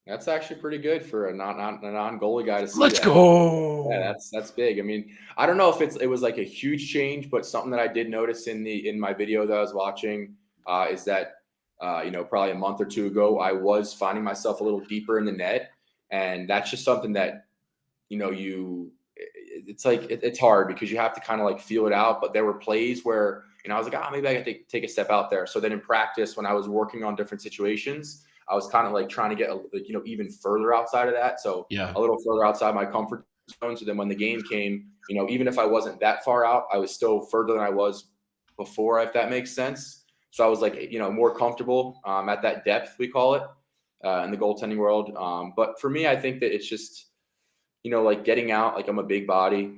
That's actually pretty good for a non-goalie guy to see. Let's go. Yeah, that's big. I mean, I don't know if it was like a huge change, but something that I did notice in my video that I was watching is that probably a month or two ago, I was finding myself a little deeper in the net, and that's just something that it's hard because you have to kind of like feel it out. But there were plays where I was like, maybe I got to take a step out there. So then in practice, when I was working on different situations, I was kind of like trying to get even further outside of that. So a little further outside my comfort zone. So then when the game came, even if I wasn't that far out, I was still further than I was before, if that makes sense. So I was like, more comfortable at that depth, we call it, in the goaltending world. But for me, I think that it's just, like getting out, like I'm a big body,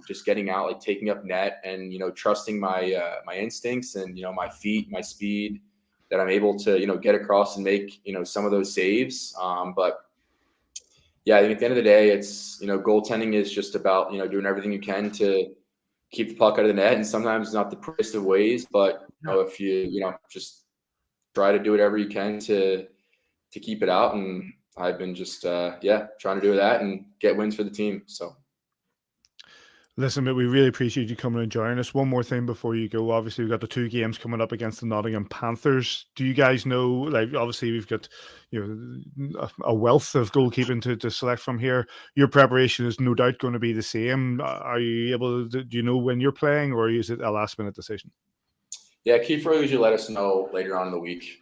just getting out, like taking up net and, trusting my instincts and, my feet, my speed, that I'm able to, get across and make, some of those saves. But yeah, I think at the end of the day, it's, goaltending is just about, doing everything you can to keep the puck out of the net. And sometimes not the prettiest of ways, but if you, just try to do whatever you can to keep it out. And I've been just, trying to do that and get wins for the team. So. Listen, mate, we really appreciate you coming and joining us. One more thing before you go. Obviously, we've got the 2 games coming up against the Nottingham Panthers. Do you guys know, like, obviously we've got, a wealth of goalkeeping to select from here. Your preparation is no doubt going to be the same. Are you able to, do you know when you're playing, or is it a last minute decision? Yeah, Keith will usually let us know later on in the week.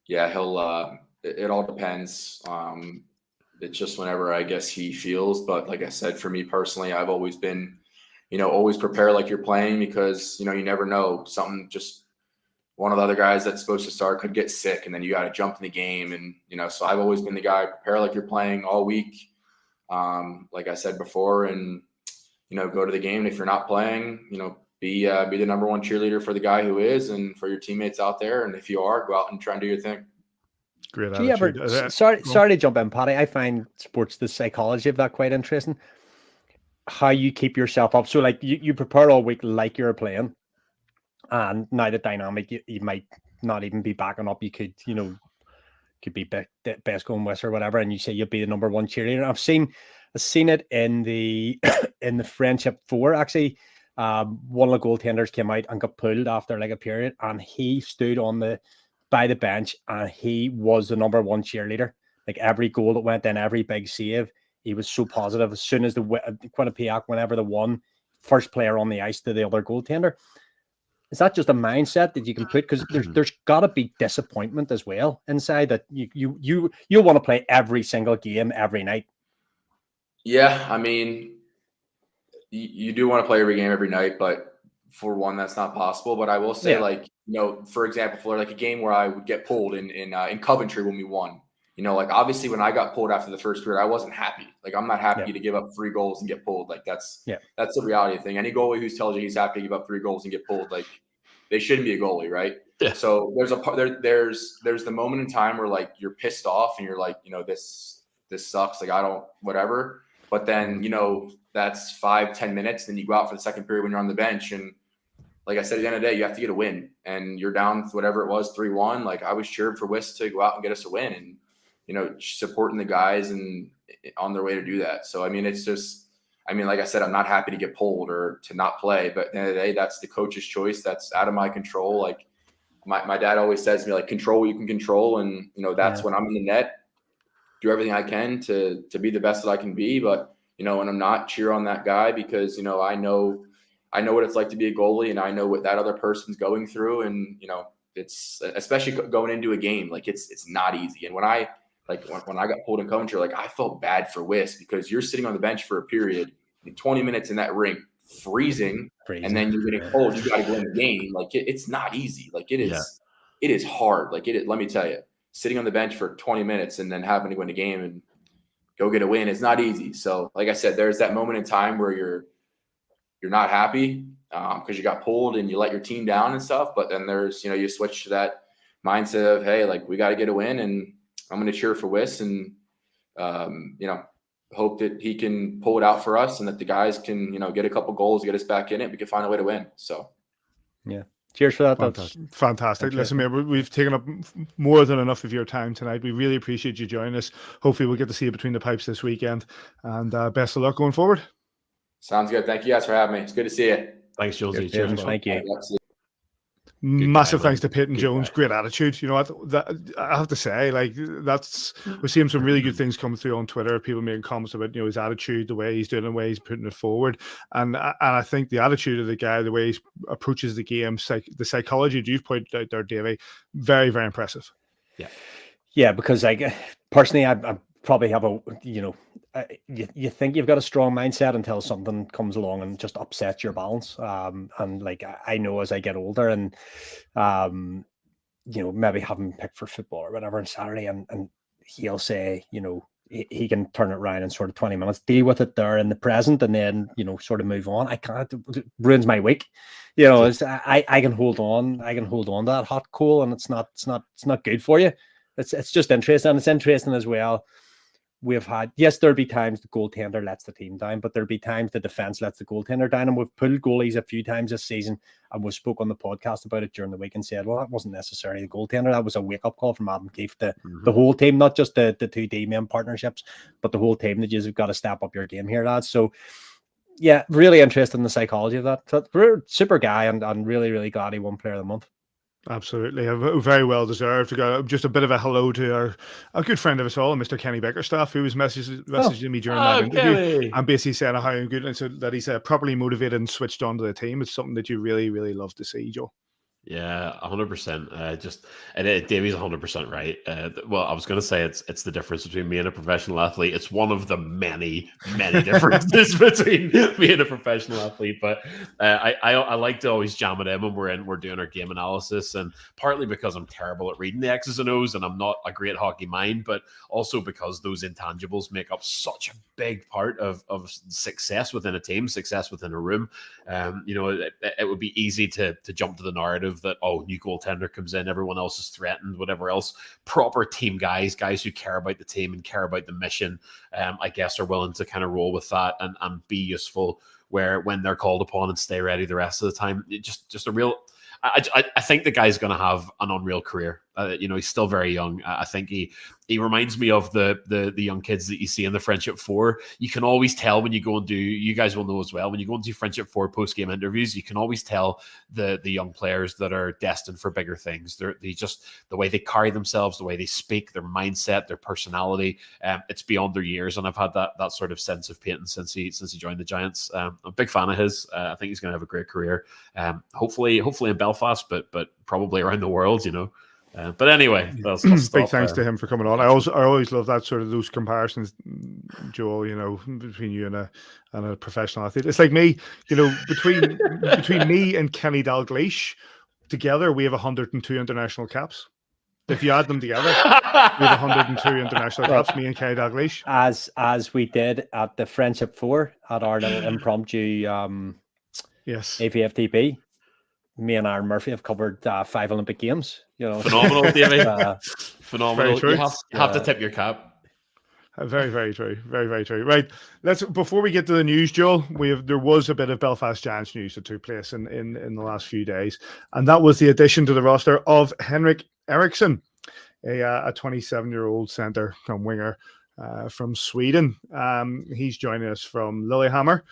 He'll, it all depends. It's just whenever I guess he feels. But like I said, for me personally, I've always been, always prepare like you're playing, because, you never know, something, just one of the other guys that's supposed to start could get sick, and then you got to jump in the game. And, so I've always been the guy, prepare like you're playing all week. Like I said before, and, go to the game. And if you're not playing, be the number one cheerleader for the guy who is, and for your teammates out there. And if you are, go out and try and do your thing. Great Do you attitude. ever, sorry to jump in, Paddy. I find sports, the psychology of that quite interesting. How you keep yourself up. So like you prepare all week like you're playing, and now the dynamic, you might not even be backing up. You could, could be best going west or whatever, and you say you'll be the number one cheerleader. I've seen it in the in the Friendship 4, actually. One of the goaltenders came out and got pulled after like a period, and he stood by the bench, and he was the number one cheerleader. Like every goal that went in, every big save, he was so positive. As soon as the Quinnipiac, whenever they won, first player on the ice to the other goaltender. Is that just a mindset that you can put? Because there's got to be disappointment as well inside that you want to play every single game every night. Yeah, I mean, you do want to play every game every night, but for one, that's not possible. But I will say, for example, for like a game where I would get pulled in Coventry when we won, obviously when I got pulled after the first period, I wasn't happy. Like, I'm not happy to give up 3 goals and get pulled. Like that's the reality of the thing. Any goalie who tells you he's happy to give up 3 goals and get pulled, like, they shouldn't be a goalie, right? Yeah. So there's there's the moment in time where like you're pissed off and you're like, this sucks. Like, I don't, whatever. But then, that's 5-10 minutes. Then you go out for the second period when you're on the bench. And like I said, at the end of the day, you have to get a win, and you're down whatever it was, 3-1. Like, I was cheering for Wist to go out and get us a win, and, supporting the guys and on their way to do that. So, I mean, it's just, like I said, I'm not happy to get pulled or to not play, but at the end of the day, that's the coach's choice. That's out of my control. Like my dad always says to me, like, control what you can control. And, that's when I'm in the net, do everything I can to be the best that I can be. But, when I'm not, cheer on that guy, because, I know what it's like to be a goalie, and I know what that other person's going through. And, it's, especially going into a game, like it's not easy. And when I got pulled in Coventry, like, I felt bad for Wist, because you're sitting on the bench for a period, 20 minutes in that rink, freezing. And then you're getting cold. You got to go in the game. Like, it's not easy. Like, it is hard. Like, let me tell you, sitting on the bench for 20 minutes and then having to win a game and go get a win, it's not easy. So, like I said, there's that moment in time where you're not happy because you got pulled and you let your team down and stuff. But then there's, you switch to that mindset of, hey, like, we got to get a win, and I'm going to cheer for Wis, and, hope that he can pull it out for us, and that the guys can, get a couple goals, get us back in it. We can find a way to win. So, yeah. Cheers for that. Fantastic. Listen, mate, we've taken up more than enough of your time tonight. We really appreciate you joining us. Hopefully we'll get to see you between the pipes this weekend, and best of luck going forward. Sounds good. Thank you guys for having me. It's good to see you. Thanks, Josie. Cheers. Thank you. Massive thanks to Peyton Jones. Great attitude. You know what? I have to say, like, we're seeing some really good things come through on Twitter. People making comments about, his attitude, the way he's doing, the way he's putting it forward, and I think the attitude of the guy, the way he approaches the game, the psychology you've pointed out there, Davey, very, very impressive. Yeah, because personally, I probably have you think you've got a strong mindset until something comes along and just upsets your balance. And like, I know as I get older, and maybe haven't picked for football or whatever on Saturday, and he'll say, he can turn it around in sort of 20 minutes, deal with it there in the present, and then, sort of move on. I can't, it ruins my week. I can hold on to that hot coal, and it's not good for you. It's just interesting. And it's interesting as well, we've had, yes, there'll be times the goaltender lets the team down, but there'll be times the defense lets the goaltender down. And we've pulled goalies a few times this season, and we spoke on the podcast about it during the week and said, well, that wasn't necessarily the goaltender. That was a wake-up call from Adam Keefe to the whole team, not just the two D-men partnerships, but the whole team, that you've got to step up your game here, lads. So, yeah, really interested in the psychology of that. So, super guy, and really, really glad he won Player of the Month. Absolutely, very well deserved. To go just a bit of a hello to a good friend of us all, Mr. Kenny Bickerstaff, who was messaging me during that interview, Kenny. and basically saying how good, and so that he's properly motivated and switched on to the team. It's something that you really, really love to see, Joe. Yeah, 100%. Davy's 100% right. Well, I was going to say it's the difference between me and a professional athlete. It's one of the many differences between me and a professional athlete. But I like to always jam it in when we're doing our game analysis, and partly because I'm terrible at reading the X's and O's, and I'm not a great hockey mind, but also because those intangibles make up such a big part of success within a team, success within a room. It would be easy to jump to the narrative that, new goaltender comes in, everyone else is threatened, whatever else. Proper team guys who care about the team and care about the mission, I guess, are willing to kind of roll with that and be useful when they're called upon, and stay ready the rest of the time. Just a real... I think the guy's going to have an unreal career. He's still very young. I think he reminds me of the young kids that you see in the Friendship 4. You can always tell when you go and do, you guys will know as well, when you go and do Friendship 4 post-game interviews, you can always tell the young players that are destined for bigger things. They just, the way they carry themselves, the way they speak, their mindset, their personality, it's beyond their years. And I've had that sort of sense of Peyton since he joined the Giants. I'm a big fan of his. I think he's going to have a great career. Hopefully in Belfast, but probably around the world, But anyway, big thanks to him for coming on. I always love that sort of those comparisons, Joel. Between you and a professional athlete. It's like me, between me and Kenny Dalglish together, we have 102 international caps. If you add them together, we have 102 international caps. Me and Kenny Dalglish, as we did at the Friendship 4 at our little impromptu yes, AVFTB. Me and Aaron Murphy have covered 5 Olympic Games. Phenomenal, Davey. Phenomenal. You have to tip your cap. Very, very true. Very, very true. Right. Before we get to the news, Joel, there was a bit of Belfast Giants news that took place in the last few days, and that was the addition to the roster of Henrik Eriksson, a 27-year-old center from winger from Sweden. He's joining us from Lillehammer.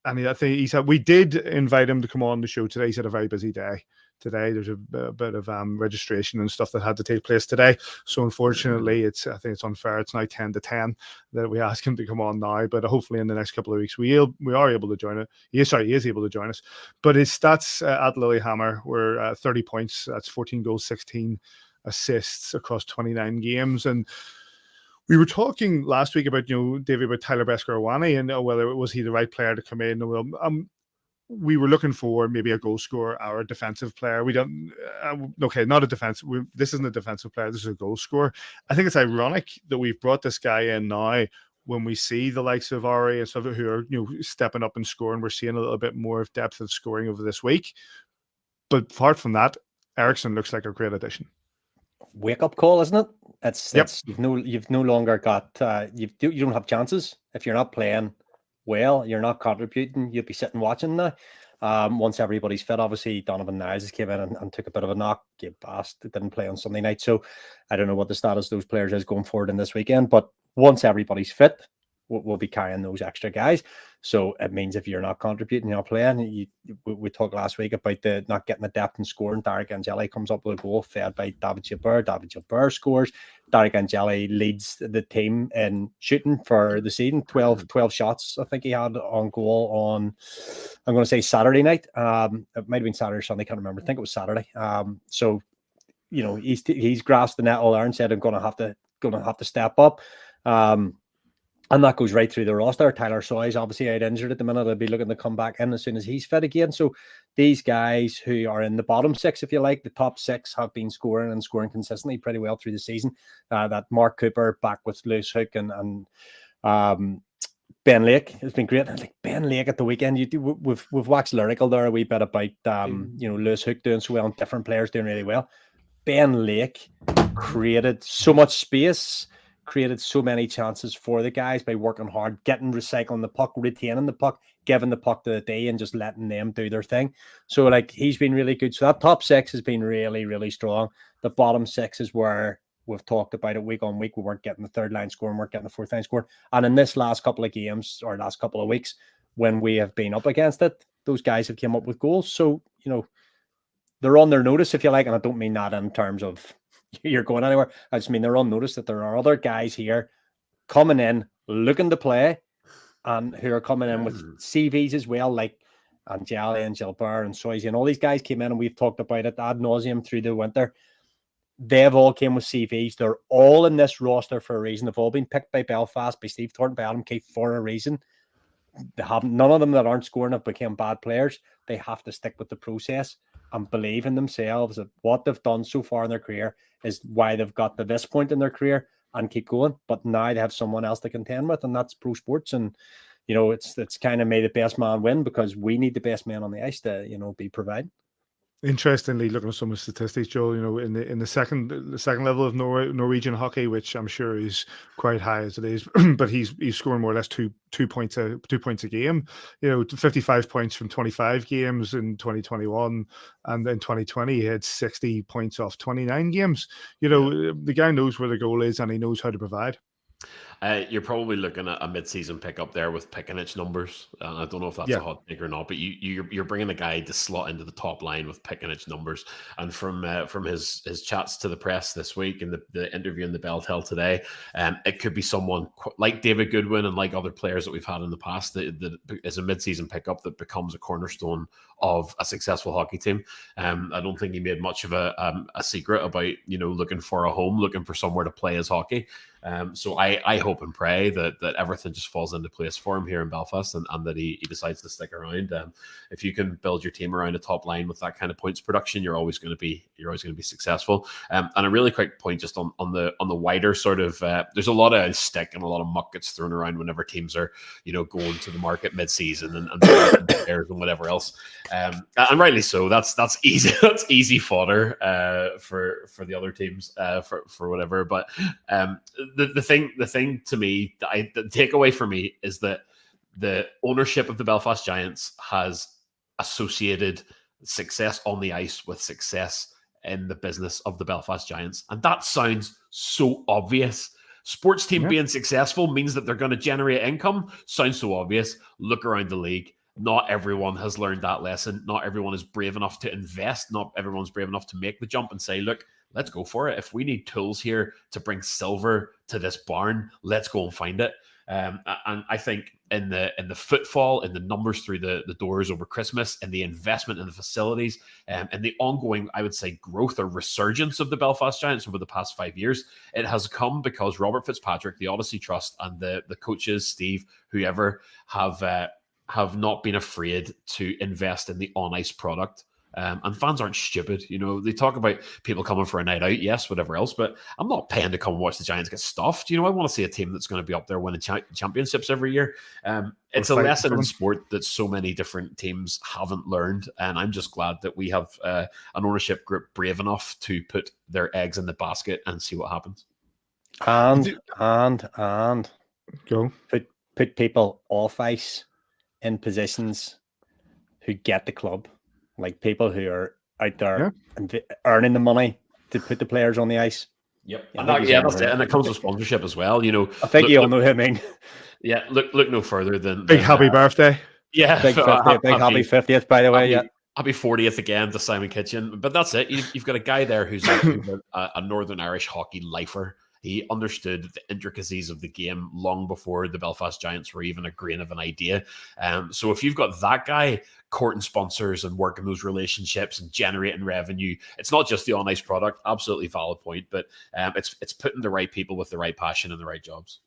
And I think he said we did invite him to come on the show today. He's had a very busy day today. There's a bit of registration and stuff that had to take place today. So unfortunately, I think it's unfair. It's now 10 to 10 that we ask him to come on now. But hopefully in the next couple of weeks, we are able to join it. He is able to join us. But his stats at Lillehammer were 30 points. That's 14 goals, 16 assists across 29 games. And we were talking last week about, David, about Tyler Beskorowany and whether was he the right player to come in. We were looking for maybe a goal scorer or a defensive player. We don't. Not a defense. This isn't a defensive player. This is a goal scorer. I think it's ironic that we've brought this guy in now when we see the likes of Ari and stuff who are stepping up and scoring. We're seeing a little bit more of depth of scoring over this week. But apart from that, Eriksson looks like a great addition. Wake up call, isn't it? You've no longer got you don't have chances if you're not playing well. You're not contributing. You'll be sitting watching now. Once everybody's fit, obviously Donovan Niles came in and took a bit of a knock. Gabe Bast didn't play on Sunday night, so I don't know what the status of those players is going forward in this weekend. But once everybody's fit, we'll be carrying those extra guys. So it means if you're not contributing, you're not playing. We talked last week about the not getting the depth and scoring. Derek Angeli comes up with a goal fed by David Gilbert. David Gilbert scores. Derek Angeli leads the team in shooting for the season. 12 shots, I think he had on goal on, I'm going to say Saturday night. It might have been Saturday or Sunday, I can't remember. I think it was Saturday. So, he's grasped the net all there and said, I'm going to have to step up. And that goes right through the roster. Tyler Soy's obviously out injured at the minute. I'll be looking to come back in as soon as he's fit again. So these guys who are in the bottom 6, if you like, the top 6 have been scoring consistently pretty well through the season. That Mark Cooper back with Lewis Hook and Ben Lake has been great. Like Ben Lake at the weekend, we've waxed lyrical there a wee bit about Lewis Hook doing so well and different players doing really well. Ben Lake created so much space, created so many chances for the guys by working hard, recycling the puck, retaining the puck, giving the puck to the D and just letting them do their thing. So like he's been really good. So that top six has been really, really strong. The bottom six is where we've talked about it week on week. We weren't getting the third line score, we weren't getting the fourth line score. And in this last couple of games or last couple of weeks, when we have been up against it, those guys have come up with goals. So, they're on their notice, if you like. And I don't mean that in terms of you're going anywhere. I just mean they're on notice that there are other guys here coming in, looking to play, and who are coming in with CVs as well, like Angeli and Gilbert and Soisy and all these guys came in, and we've talked about it ad nauseum through the winter. They've all came with CVs. They're all in this roster for a reason. They've all been picked by Belfast, by Steve Thornton, by Adam Keefe for a reason. They haven't. None of them that aren't scoring have become bad players. They have to stick with the process and believe in themselves that what they've done so far in their career is why they've got to this point in their career and keep going. But now they have someone else to contend with, and that's pro sports. And it's kind of made the best man win, because we need the best man on the ice to be provided. Interestingly, looking at some of the statistics, Joel, in the second level of Norwegian hockey, which I'm sure is quite high as it is, but he's scoring more or less two points a game. 55 points from 25 games in 2021, and in 2020 he had 60 points off 29 games. The guy knows where the goal is, and he knows how to provide. You're probably looking at a mid-season pickup there with Pickenich numbers. I don't know if that's a hot take or not, but you're bringing a guy to slot into the top line with Pickenich numbers. And from his chats to the press this week and the interview in the Bell Tell today, it could be someone like David Goodwin and like other players that we've had in the past that is a mid-season pickup that becomes a cornerstone of a successful hockey team. I don't think he made much of a secret about looking for a home, looking for somewhere to play his hockey. So I hope and pray that everything just falls into place for him here in Belfast, and that he decides to stick around. If you can build your team around a top line with that kind of points production, you're always going to be successful. And a really quick point just on the wider sort of there's a lot of stick and a lot of muck gets thrown around whenever teams are going to the market mid-season and players and whatever else. And rightly so. That's easy. That's easy fodder for the other teams for whatever. But the thing to me, the takeaway for me is that the ownership of the Belfast Giants has associated success on the ice with success in the business of the Belfast Giants, and that sounds so obvious. Sports team being successful means that they're going to generate income. Sounds so obvious. Look around the league. Not everyone has learned that lesson. Not everyone is brave enough to invest. Not everyone's brave enough to make the jump and say, look, let's go for it. If we need tools here to bring silver to this barn, let's go and find it. And I think in the footfall, in the numbers through the doors over Christmas, and the investment in the facilities, and the ongoing, I would say, growth or resurgence of the Belfast Giants over the past 5 years, it has come because Robert Fitzpatrick, the Odyssey Trust, and the coaches, Steve, whoever, have not been afraid to invest in the on-ice product. And fans aren't stupid. They talk about people coming for a night out, yes, whatever else, but I'm not paying to come and watch the Giants get stuffed. I want to see a team that's going to be up there winning championships every year. It's a lesson in sport that so many different teams haven't learned, and I'm just glad that we have an ownership group brave enough to put their eggs in the basket and see what happens. And go put people off ice in positions who get the club. Like people who are out there and earning the money to put the players on the ice. Yep. That's it. And it comes with sponsorship as well. I think you all know what I mean. Yeah. Look no further than happy birthday. Yeah. Big happy 50th, by the way. Happy 40th again to Simon Kitchen. But that's it. You've got a guy there who's a Northern Irish hockey lifer. He understood the intricacies of the game long before the Belfast Giants were even a grain of an idea. So if you've got that guy courting sponsors and working those relationships and generating revenue, it's not just the on-ice product. Absolutely valid point, but it's putting the right people with the right passion in the right jobs.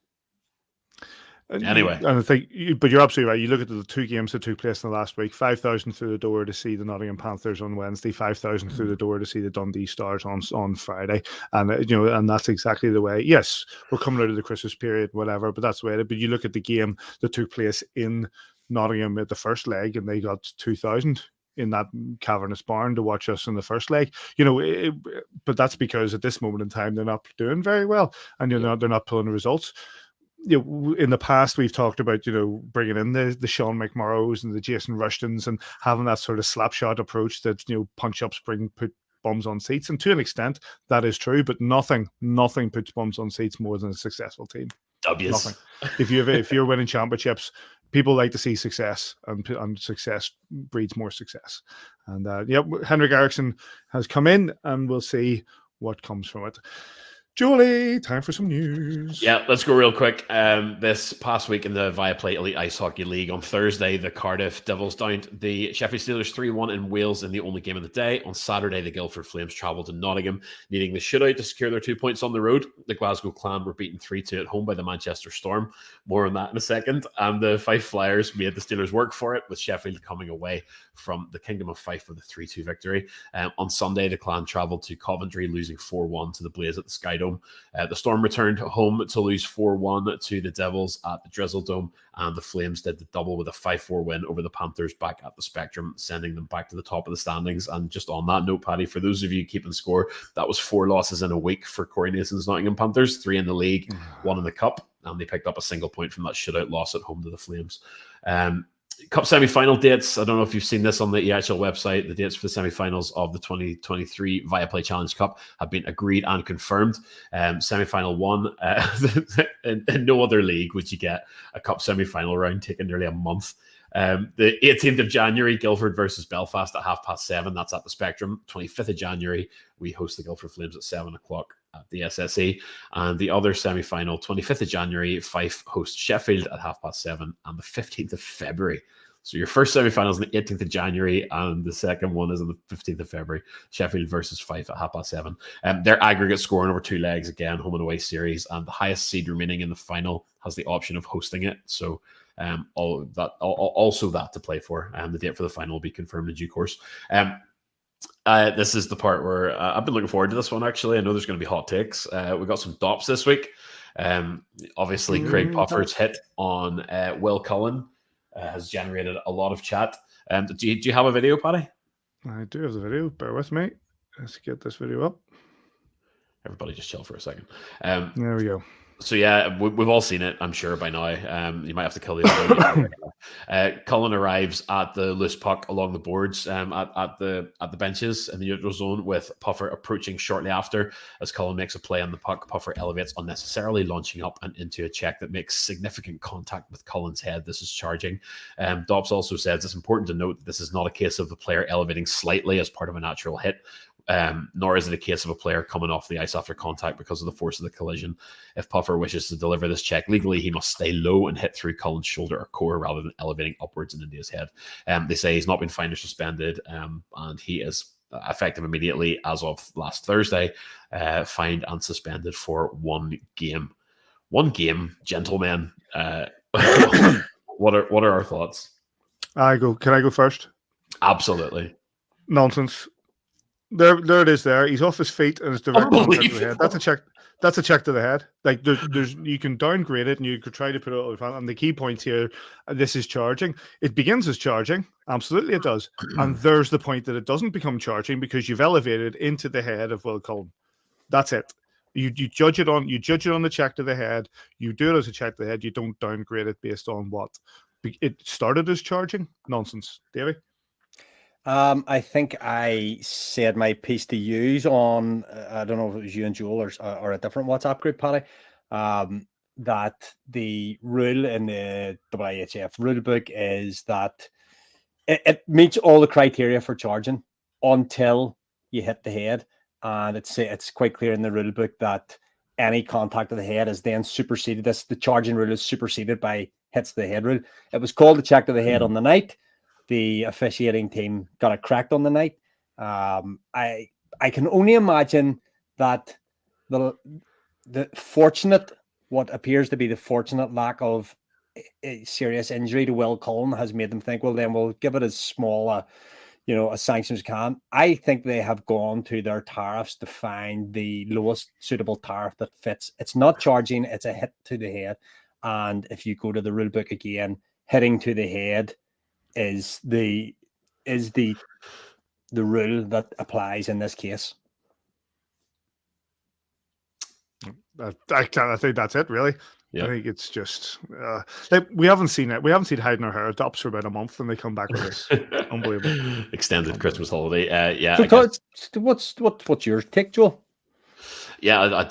Anyway, and I think, but you're absolutely right. You look at the two games that took place in the last week: 5,000 through the door to see the Nottingham Panthers on Wednesday, 5,000 through the door to see the Dundee Stars on Friday, and and that's exactly the way. Yes, we're coming out of the Christmas period, whatever, but that's the way. But you look at the game that took place in Nottingham at the first leg, and they got 2,000 in that cavernous barn to watch us in the first leg. But that's because at this moment in time they're not doing very well, and they're not pulling the results. In the past we've talked about bringing in the Sean McMorrows and the Jason Rushtons and having that sort of slapshot approach that punch ups put bums on seats, and to an extent that is true, but nothing puts bums on seats more than a successful team. W's. Nothing. If you're winning championships, people like to see success, and success breeds more success. And Henrik Eriksson has come in, and we'll see what comes from it. Julie, time for some news. Yeah, let's go real quick. This past week in the Viaplay Elite Ice Hockey League, on Thursday, the Cardiff Devils downed the Sheffield Steelers 3-1 in Wales in the only game of the day. On Saturday, the Guildford Flames travelled to Nottingham, needing the shootout to secure their 2 points on the road. The Glasgow Clan were beaten 3-2 at home by the Manchester Storm. More on that in a second. And the Fife Flyers made the Steelers work for it, with Sheffield coming away from the Kingdom of Fife with a 3-2 victory. On Sunday, the Clan travelled to Coventry, losing 4-1 to the Blaze at the Sky Dome. The Storm returned home to lose 4-1 to the Devils at the Drizzle Dome, and the Flames did the double with a 5-4 win over the Panthers back at the Spectrum, sending them back to the top of the standings. And just on that note, Paddy, for those of you keeping score, that was 4 losses in a week for Corey Nason's Nottingham Panthers, 3 in the league, 1 in the Cup, and they picked up a single point from that shootout loss at home to the Flames. Cup semi-final dates. I don't know if you've seen this on the EHL website. The dates for the semi-finals of the 2023 Viaplay Challenge Cup have been agreed and confirmed. Semi-final 1. In no other league would you get a cup semi-final round taking nearly a month. The 18th of January, Guildford versus Belfast at 7:30. That's at the Spectrum. 25th of January, we host the Guildford Flames at 7 o'clock at the SSE. And the other semi-final, 25th of January, Fife hosts Sheffield at 7:30. And the 15th of February. So your first semi-final is on the 18th of January, and the second one is on the 15th of February. Sheffield versus Fife at 7:30. Their aggregate scoring over 2 legs, again, home and away series, and the highest seed remaining in the final has the option of hosting it. So also that to play for. The date for the final will be confirmed in due course. This is the part where I've been looking forward to this one, actually. I know there's going to be hot takes. We got some dops this week. Obviously, Craig Puffer's hit on Will Cullen has generated a lot of chat. Do you have a video, Paddy? I do have the video. Bear with me. Let's get this video up. Everybody just chill for a second. There we go. So yeah, we've all seen it, I'm sure, by now. You might have to kill the audio. Cullen arrives at the loose puck along the boards at the benches in the neutral zone, with Puffer approaching shortly after. As Cullen makes a play on the puck, Puffer elevates unnecessarily, launching up and into a check that makes significant contact with Cullen's head. This is charging. Dobbs also says it's important to note that this is not a case of the player elevating slightly as part of a natural hit. Nor is it a case of a player coming off the ice after contact because of the force of the collision. If Puffer wishes to deliver this check legally, he must stay low and hit through Cullen's shoulder or core rather than elevating upwards and into his head. They say he's not been fined or suspended, and he is effective immediately as of last Thursday, fined and suspended for 1 game. 1 game, gentlemen. What are our thoughts? Can I go first? Absolutely. Nonsense. There it is. There, he's off his feet and it's direct contact to the head. That's a check. That's a check to the head. Like there's you can downgrade it and you could try to put it over front. And the key points here, this is charging. It begins as charging, absolutely it does. And there's the point that it doesn't become charging because you've elevated into the head of Will Cullen. That's it. You judge it on the check to the head. You do it as a check to the head. You don't downgrade it based on what it started as charging. Nonsense, Davey. I think I said my piece to use on, I don't know if it was you and Joel or a different WhatsApp group, Paddy, that the rule in the WHF rulebook is that it meets all the criteria for charging until you hit the head. And it's quite clear in the rulebook that any contact of the head is then superseded. The charging rule is superseded by hits to the head rule. It was called the check to the head on the night. The officiating team got it cracked on the night. I can only imagine that the fortunate, what appears to be the fortunate lack of a serious injury to Will Cullen has made them think, well, then we'll give it as small a sanction as can. I think they have gone to their tariffs to find the lowest suitable tariff that fits. It's not charging, it's a hit to the head. And if you go to the rule book again, hitting to the head is the is the rule that applies in this case. I think that's it, really. Yeah. I think it's just like we haven't seen it. We haven't seen Hayden or her adopts for about a month, and they come back with this. Unbelievable. Extended Christmas holiday. Yeah. So what's your take, Joel? Yeah,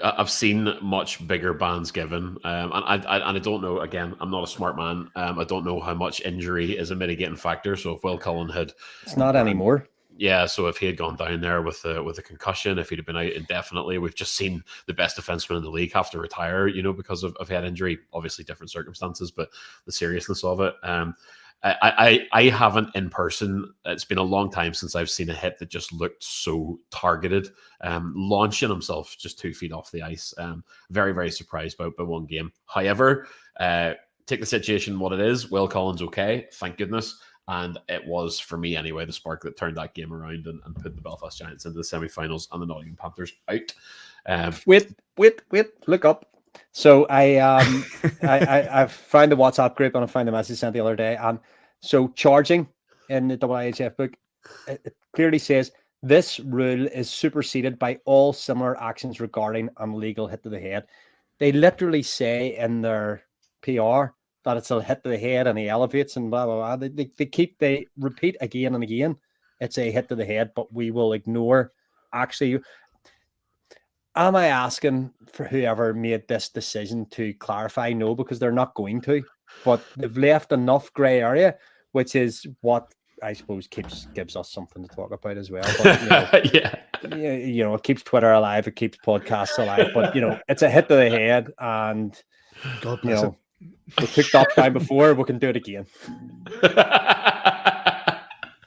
I've seen much bigger bans given, and I don't know. Again, I'm not a smart man. I don't know how much injury is a mitigating factor. So if Will Cullen had, it's not anymore. Yeah, so if he had gone down there with a concussion, if he'd have been out indefinitely, we've just seen the best defenseman in the league have to retire, because of head injury. Obviously, different circumstances, but the seriousness of it. I haven't in person. It's been a long time since I've seen a hit that just looked so targeted. Launching himself just 2 feet off the ice. Very, very surprised by one game. However, take the situation what it is. Will Collins okay, thank goodness. And it was, for me anyway, the spark that turned that game around and put the Belfast Giants into the semi-finals and the Nottingham Panthers out. Wait, look up. So I've found the WhatsApp group and I found the message sent the other day. So charging in the IHF book, it clearly says this rule is superseded by all similar actions regarding an illegal hit to the head. They literally say in their PR that it's a hit to the head and he elevates and blah, blah, blah. They repeat again and again. It's a hit to the head, but we will ignore actually. Am I asking for whoever made this decision to clarify? No, because they're not going to, but they've left enough gray area, which is what I suppose gives us something to talk about as well. But, it keeps Twitter alive. It keeps podcasts alive, but it's a hit to the head and God bless it. We took that time before, we can do it again.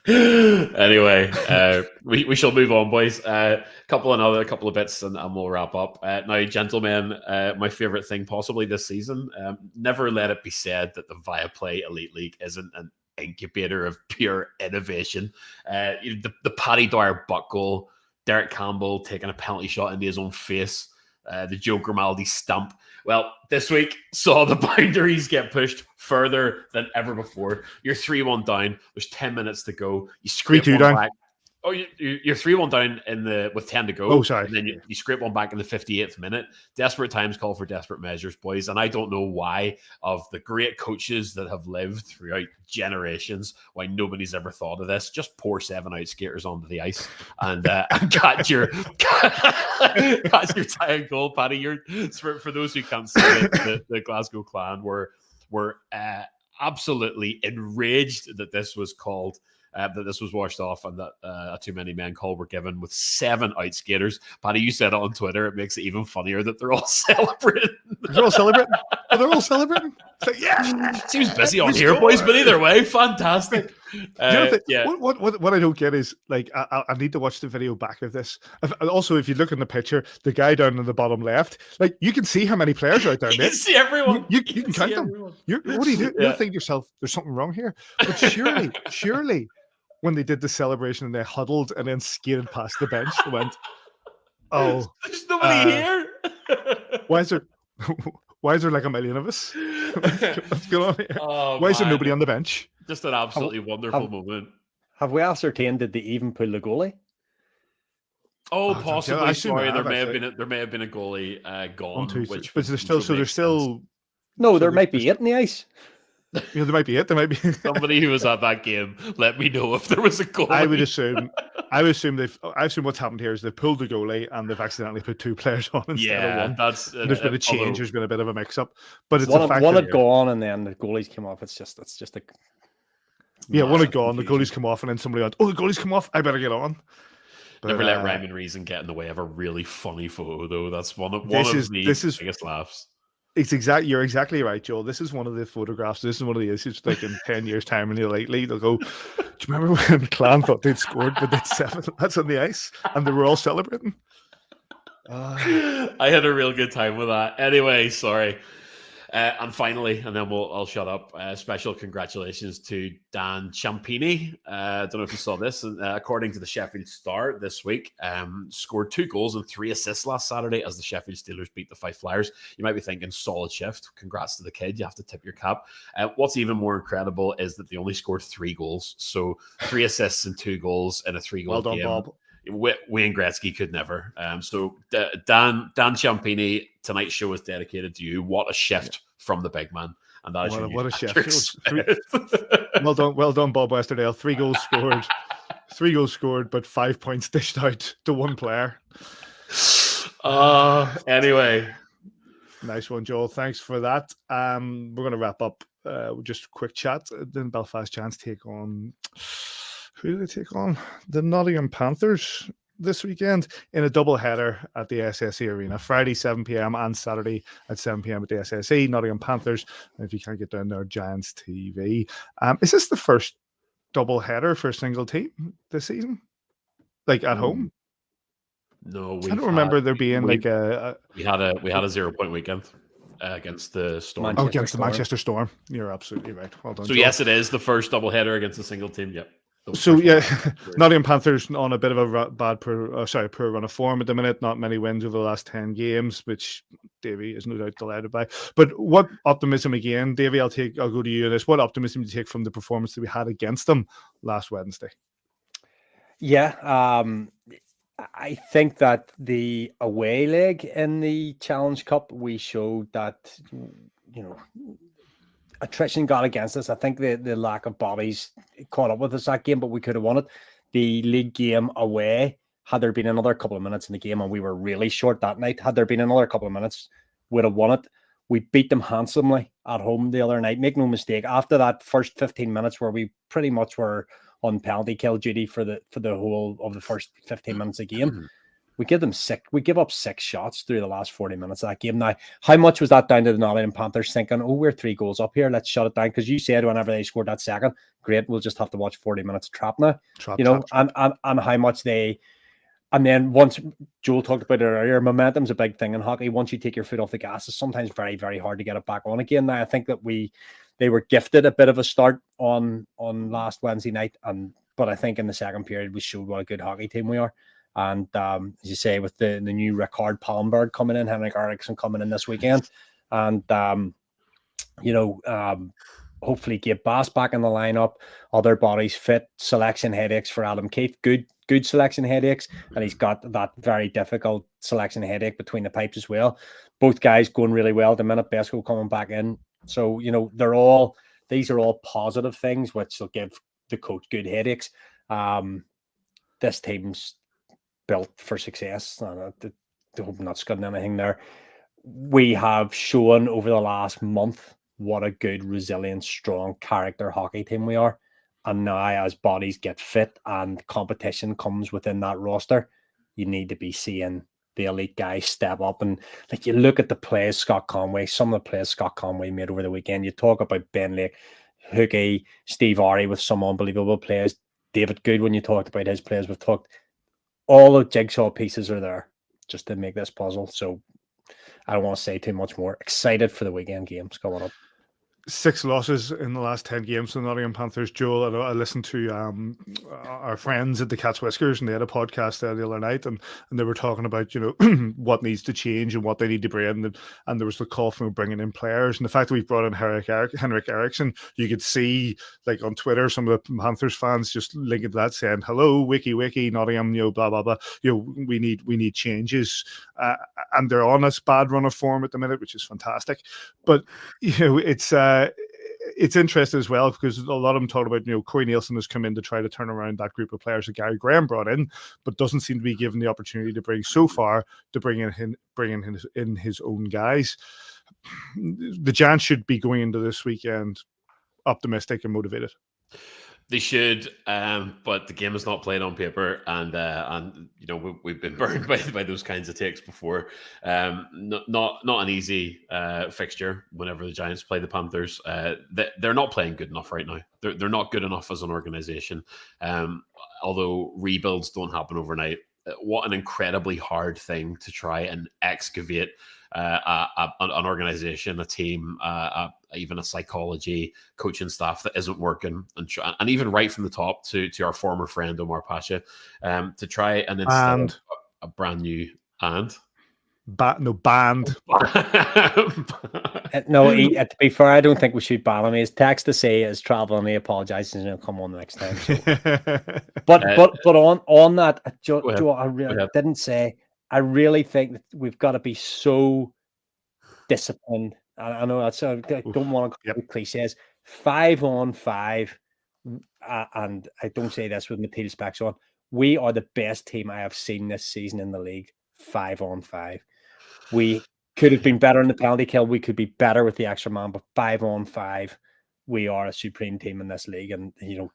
Anyway, we shall move on, boys. A couple of bits and we'll wrap up. Now, gentlemen, my favorite thing possibly this season, never let it be said that the Viaplay Elite League isn't an incubator of pure innovation. The Paddy Dwyer butt goal, Derek Campbell taking a penalty shot into his own face, the Joe Grimaldi stump. Well, this week saw the boundaries get pushed further than ever before. You're 3-1 down. There's 10 minutes to go. You scrape one down. back. Oh, you're 3-1 down with 10 to go. Oh, sorry. And then you scrape one back in the 58th minute. Desperate times call for desperate measures, boys. And I don't know why, of the great coaches that have lived throughout generations, why nobody's ever thought of this. Just pour 7 out skaters onto the ice and catch your tying goal, Paddy. For those who can't see it, the Glasgow Clan were absolutely enraged that this was called. That this was washed off and that a too many men call were given with 7 out skaters. Paddy, you said it on Twitter. It makes it even funnier that they're all celebrating. They're all celebrating. They're all celebrating. It's like, yeah. Seems busy on here, boys, but either way, fantastic. What I don't get is, like, I need to watch the video back of this. Also, if you look in the picture, the guy down in the bottom left, like, you can see how many players are out there. You can see everyone. You can count them. What do you do? You think to yourself, there's something wrong here. But surely, when they did the celebration and they huddled and then skated past the bench, they went, "Oh, there's nobody here. Why is there like a million of us? What's going on here? Why is there nobody on the bench?" Just an absolutely wonderful moment. Have we ascertained did they even pull the goalie? Oh, possibly. Sorry, there may have been a goalie gone. But there's still. No, there might be 8 in the ice. There might be it. There might be somebody who was at that game. Let me know if there was a goalie. I assume what's happened here is they've pulled the goalie and they've accidentally put 2 players on instead of one. There's been a change. There's been a bit of a mix-up, but it's one had gone and then the goalies came off. It's just a one had gone. The goalies come off and then somebody went, "Oh, the goalies come off. I better get on." But, never let rhyme and reason get in the way of a really funny photo, though. That's one of the biggest laughs. You're exactly right, Joel. This is one of the photographs. This is one of the issues. Like in 10 years' time in the Elite League, they'll go, "Do you remember when Clan thought they'd scored, but they'd 7 lads on the ice, and they were all celebrating?" I had a real good time with that. Anyway, sorry. And finally, and then I'll shut up. Special congratulations to Dan Ciampini. I don't know if you saw this. According to the Sheffield Star this week, scored 2 goals and 3 assists last Saturday as the Sheffield Steelers beat the Fife Flyers. You might be thinking, solid shift. Congrats to the kid. You have to tip your cap. What's even more incredible is that they only scored 3 goals. So 3 assists and 2 goals in a 3-goal game. Well done, Bob. Wayne Gretzky could never. So Dan Ciampini, tonight's show is dedicated to you. What a shift from the big man. And that is what a shift. Well done, Bob Westerdale. 3 goals scored. 3 goals scored, but 5 points dished out to one player. Anyway. Nice one, Joel. Thanks for that. We're going to wrap up with just a quick chat. Then Belfast Giants take on... Who do they take on? The Nottingham Panthers this weekend in a double header at the SSE Arena. Friday 7 p.m. and Saturday at 7 p.m. at the SSE. Nottingham Panthers. And if you can't get down there, Giants TV. Is this the first double header for a single team this season? Like at home? No, I don't remember there being we had a 0-point weekend against the Storm. Against the Manchester Storm. You're absolutely right. Well done. So Joel. Yes, it is the first double header against a single team. Yep. So Nottingham Panthers on a bit of a poor run of form at the minute. Not many wins over the last 10 games, which Davy is no doubt delighted by. But what optimism again, Davy? I'll go to you on this. What optimism do you take from the performance that we had against them last Wednesday? Yeah, I think that the away leg in the Challenge Cup, we showed that attrition got against us. I think the lack of bodies caught up with us that game, but we could have won it. The league game away, had there been another couple of minutes in the game, and we were really short that night, had there been another couple of minutes, we'd have won it. We beat them handsomely at home the other night. Make no mistake, after that first 15 minutes where we pretty much were on penalty kill duty for the whole of the first 15 minutes of the game, we give up 6 shots through the last 40 minutes of that game. Now, how much was that down to the Nottingham Panthers thinking, we're 3 goals up here, let's shut it down? Because you said whenever they scored that second, great, we'll just have to watch 40 minutes of trap now. Trap. And how much they... And then once, Joel talked about it earlier, momentum's a big thing in hockey. Once you take your foot off the gas, it's sometimes very, very hard to get it back on again. Now, I think that they were gifted a bit of a start on last Wednesday night, but I think in the second period we showed what a good hockey team we are. And as you say, with the new Rickard Palmberg coming in, Henrik Eriksson coming in this weekend, and hopefully get Bass back in the lineup, other bodies fit, selection headaches for Adam Keith, good selection headaches, and he's got that very difficult selection headache between the pipes as well. Both guys going really well. The minute Besko coming back in, so these are all positive things which will give the coach good headaches. This team's built for success. I hope I'm not scudding anything there. We have shown over the last month what a good, resilient, strong character hockey team we are. And now as bodies get fit and competition comes within that roster, you need to be seeing the elite guys step up. And like, you look at the plays some of the plays Scott Conway made over the weekend. You talk about Ben Lake, Hookie, Steve Arey with some unbelievable plays. David Good, when you talked about his plays, we've talked, all the jigsaw pieces are there just to make this puzzle. So I don't want to say too much more. Excited for the weekend games coming up. 6 losses in the last 10 games for the Nottingham Panthers. Joel, I listened to our friends at the Cat's Whiskers, and they had a podcast there the other night, and they were talking about what needs to change and what they need to bring, and there was the call for bringing in players, and the fact that we've brought in Henrik Eriksson, you could see like on Twitter some of the Panthers fans just linking to that, saying hello wiki Nottingham, blah blah blah, we need changes, and they're on a bad run of form at the minute, which is fantastic, but it's interesting as well, because a lot of them talk about, Corey Nielsen has come in to try to turn around that group of players that Gary Graham brought in, but doesn't seem to be given the opportunity to bring in his own guys. The Giants should be going into this weekend optimistic and motivated. They should, but the game is not played on paper, and we've been burned by those kinds of takes before. Not an easy fixture whenever the Giants play the Panthers. They're not playing good enough right now. They're not good enough as an organization. Although rebuilds don't happen overnight, what an incredibly hard thing to try and excavate an organization, a team, even a psychology coaching staff that isn't working, and even right from the top to our former friend Omar Pasha, to try and instill a brand new band. No, to be fair, I don't think we should ban him. His text to say is traveling. He apologizes and he'll come on the next time. So. but on that, Joe, I didn't say. I really think that we've got to be so disciplined. I know that's. I don't want to call cliches. 5-on-5, and I don't say this with Matilda specs on. We are the best team I have seen this season in the league. 5-on-5. We could have been better in the penalty kill. We could be better with the extra man, but 5-on-5, we are a supreme team in this league. And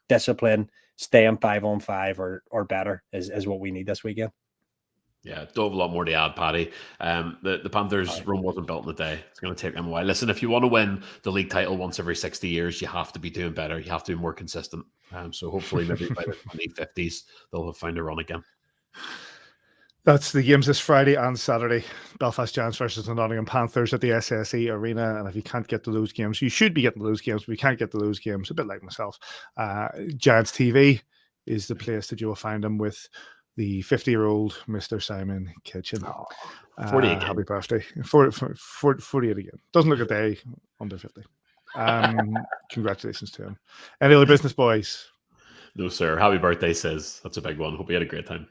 discipline, staying 5-on-5 or better is what we need this weekend. Yeah, don't have a lot more to add, Paddy. The Panthers' run wasn't built in a day. It's going to take them a while. Listen, if you want to win the league title once every 60 years, you have to be doing better. You have to be more consistent. So hopefully maybe by the 2050s, they'll have found a run again. That's the games this Friday and Saturday. Belfast Giants versus the Nottingham Panthers at the SSE Arena. And if you can't get to those games, you should be getting to those games. But we can't get to those games, a bit like myself. Giants TV is the place that you will find them with the 50-year-old Mr. Simon Kitchen. 40 again. Happy birthday. 48 again. Doesn't look a day under 50. Congratulations to him. Any other business, boys? No, sir. Happy birthday, says. That's a big one. Hope you had a great time.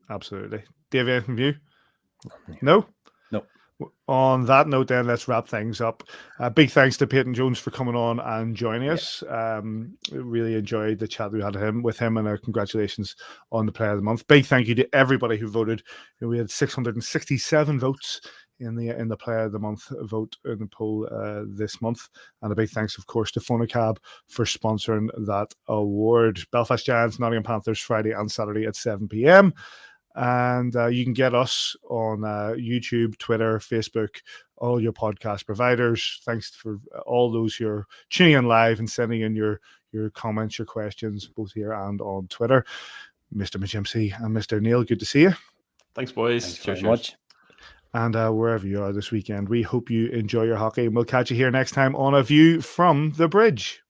Absolutely. Davy, anything from you? No? No. On that note, then, let's wrap things up. Big thanks to Peyton Jones for coming on and joining us. Really enjoyed the chat we had with him, and congratulations on the Player of the Month. Big thank you to everybody who voted. We had 667 votes in the Player of the Month vote in the poll this month, and a big thanks, of course, to FonaCAB for sponsoring that award. Belfast Giants, Nottingham Panthers, Friday and Saturday at 7 p.m. And you can get us on YouTube, Twitter, Facebook, all your podcast providers. Thanks for all those who are tuning in live and sending in your comments, your questions, both here and on Twitter. Mr. Majimsey and Mr. Neil, good to see you. Thanks, boys. Thanks very much. And wherever you are this weekend, we hope you enjoy your hockey. And we'll catch you here next time on A View from the Bridge.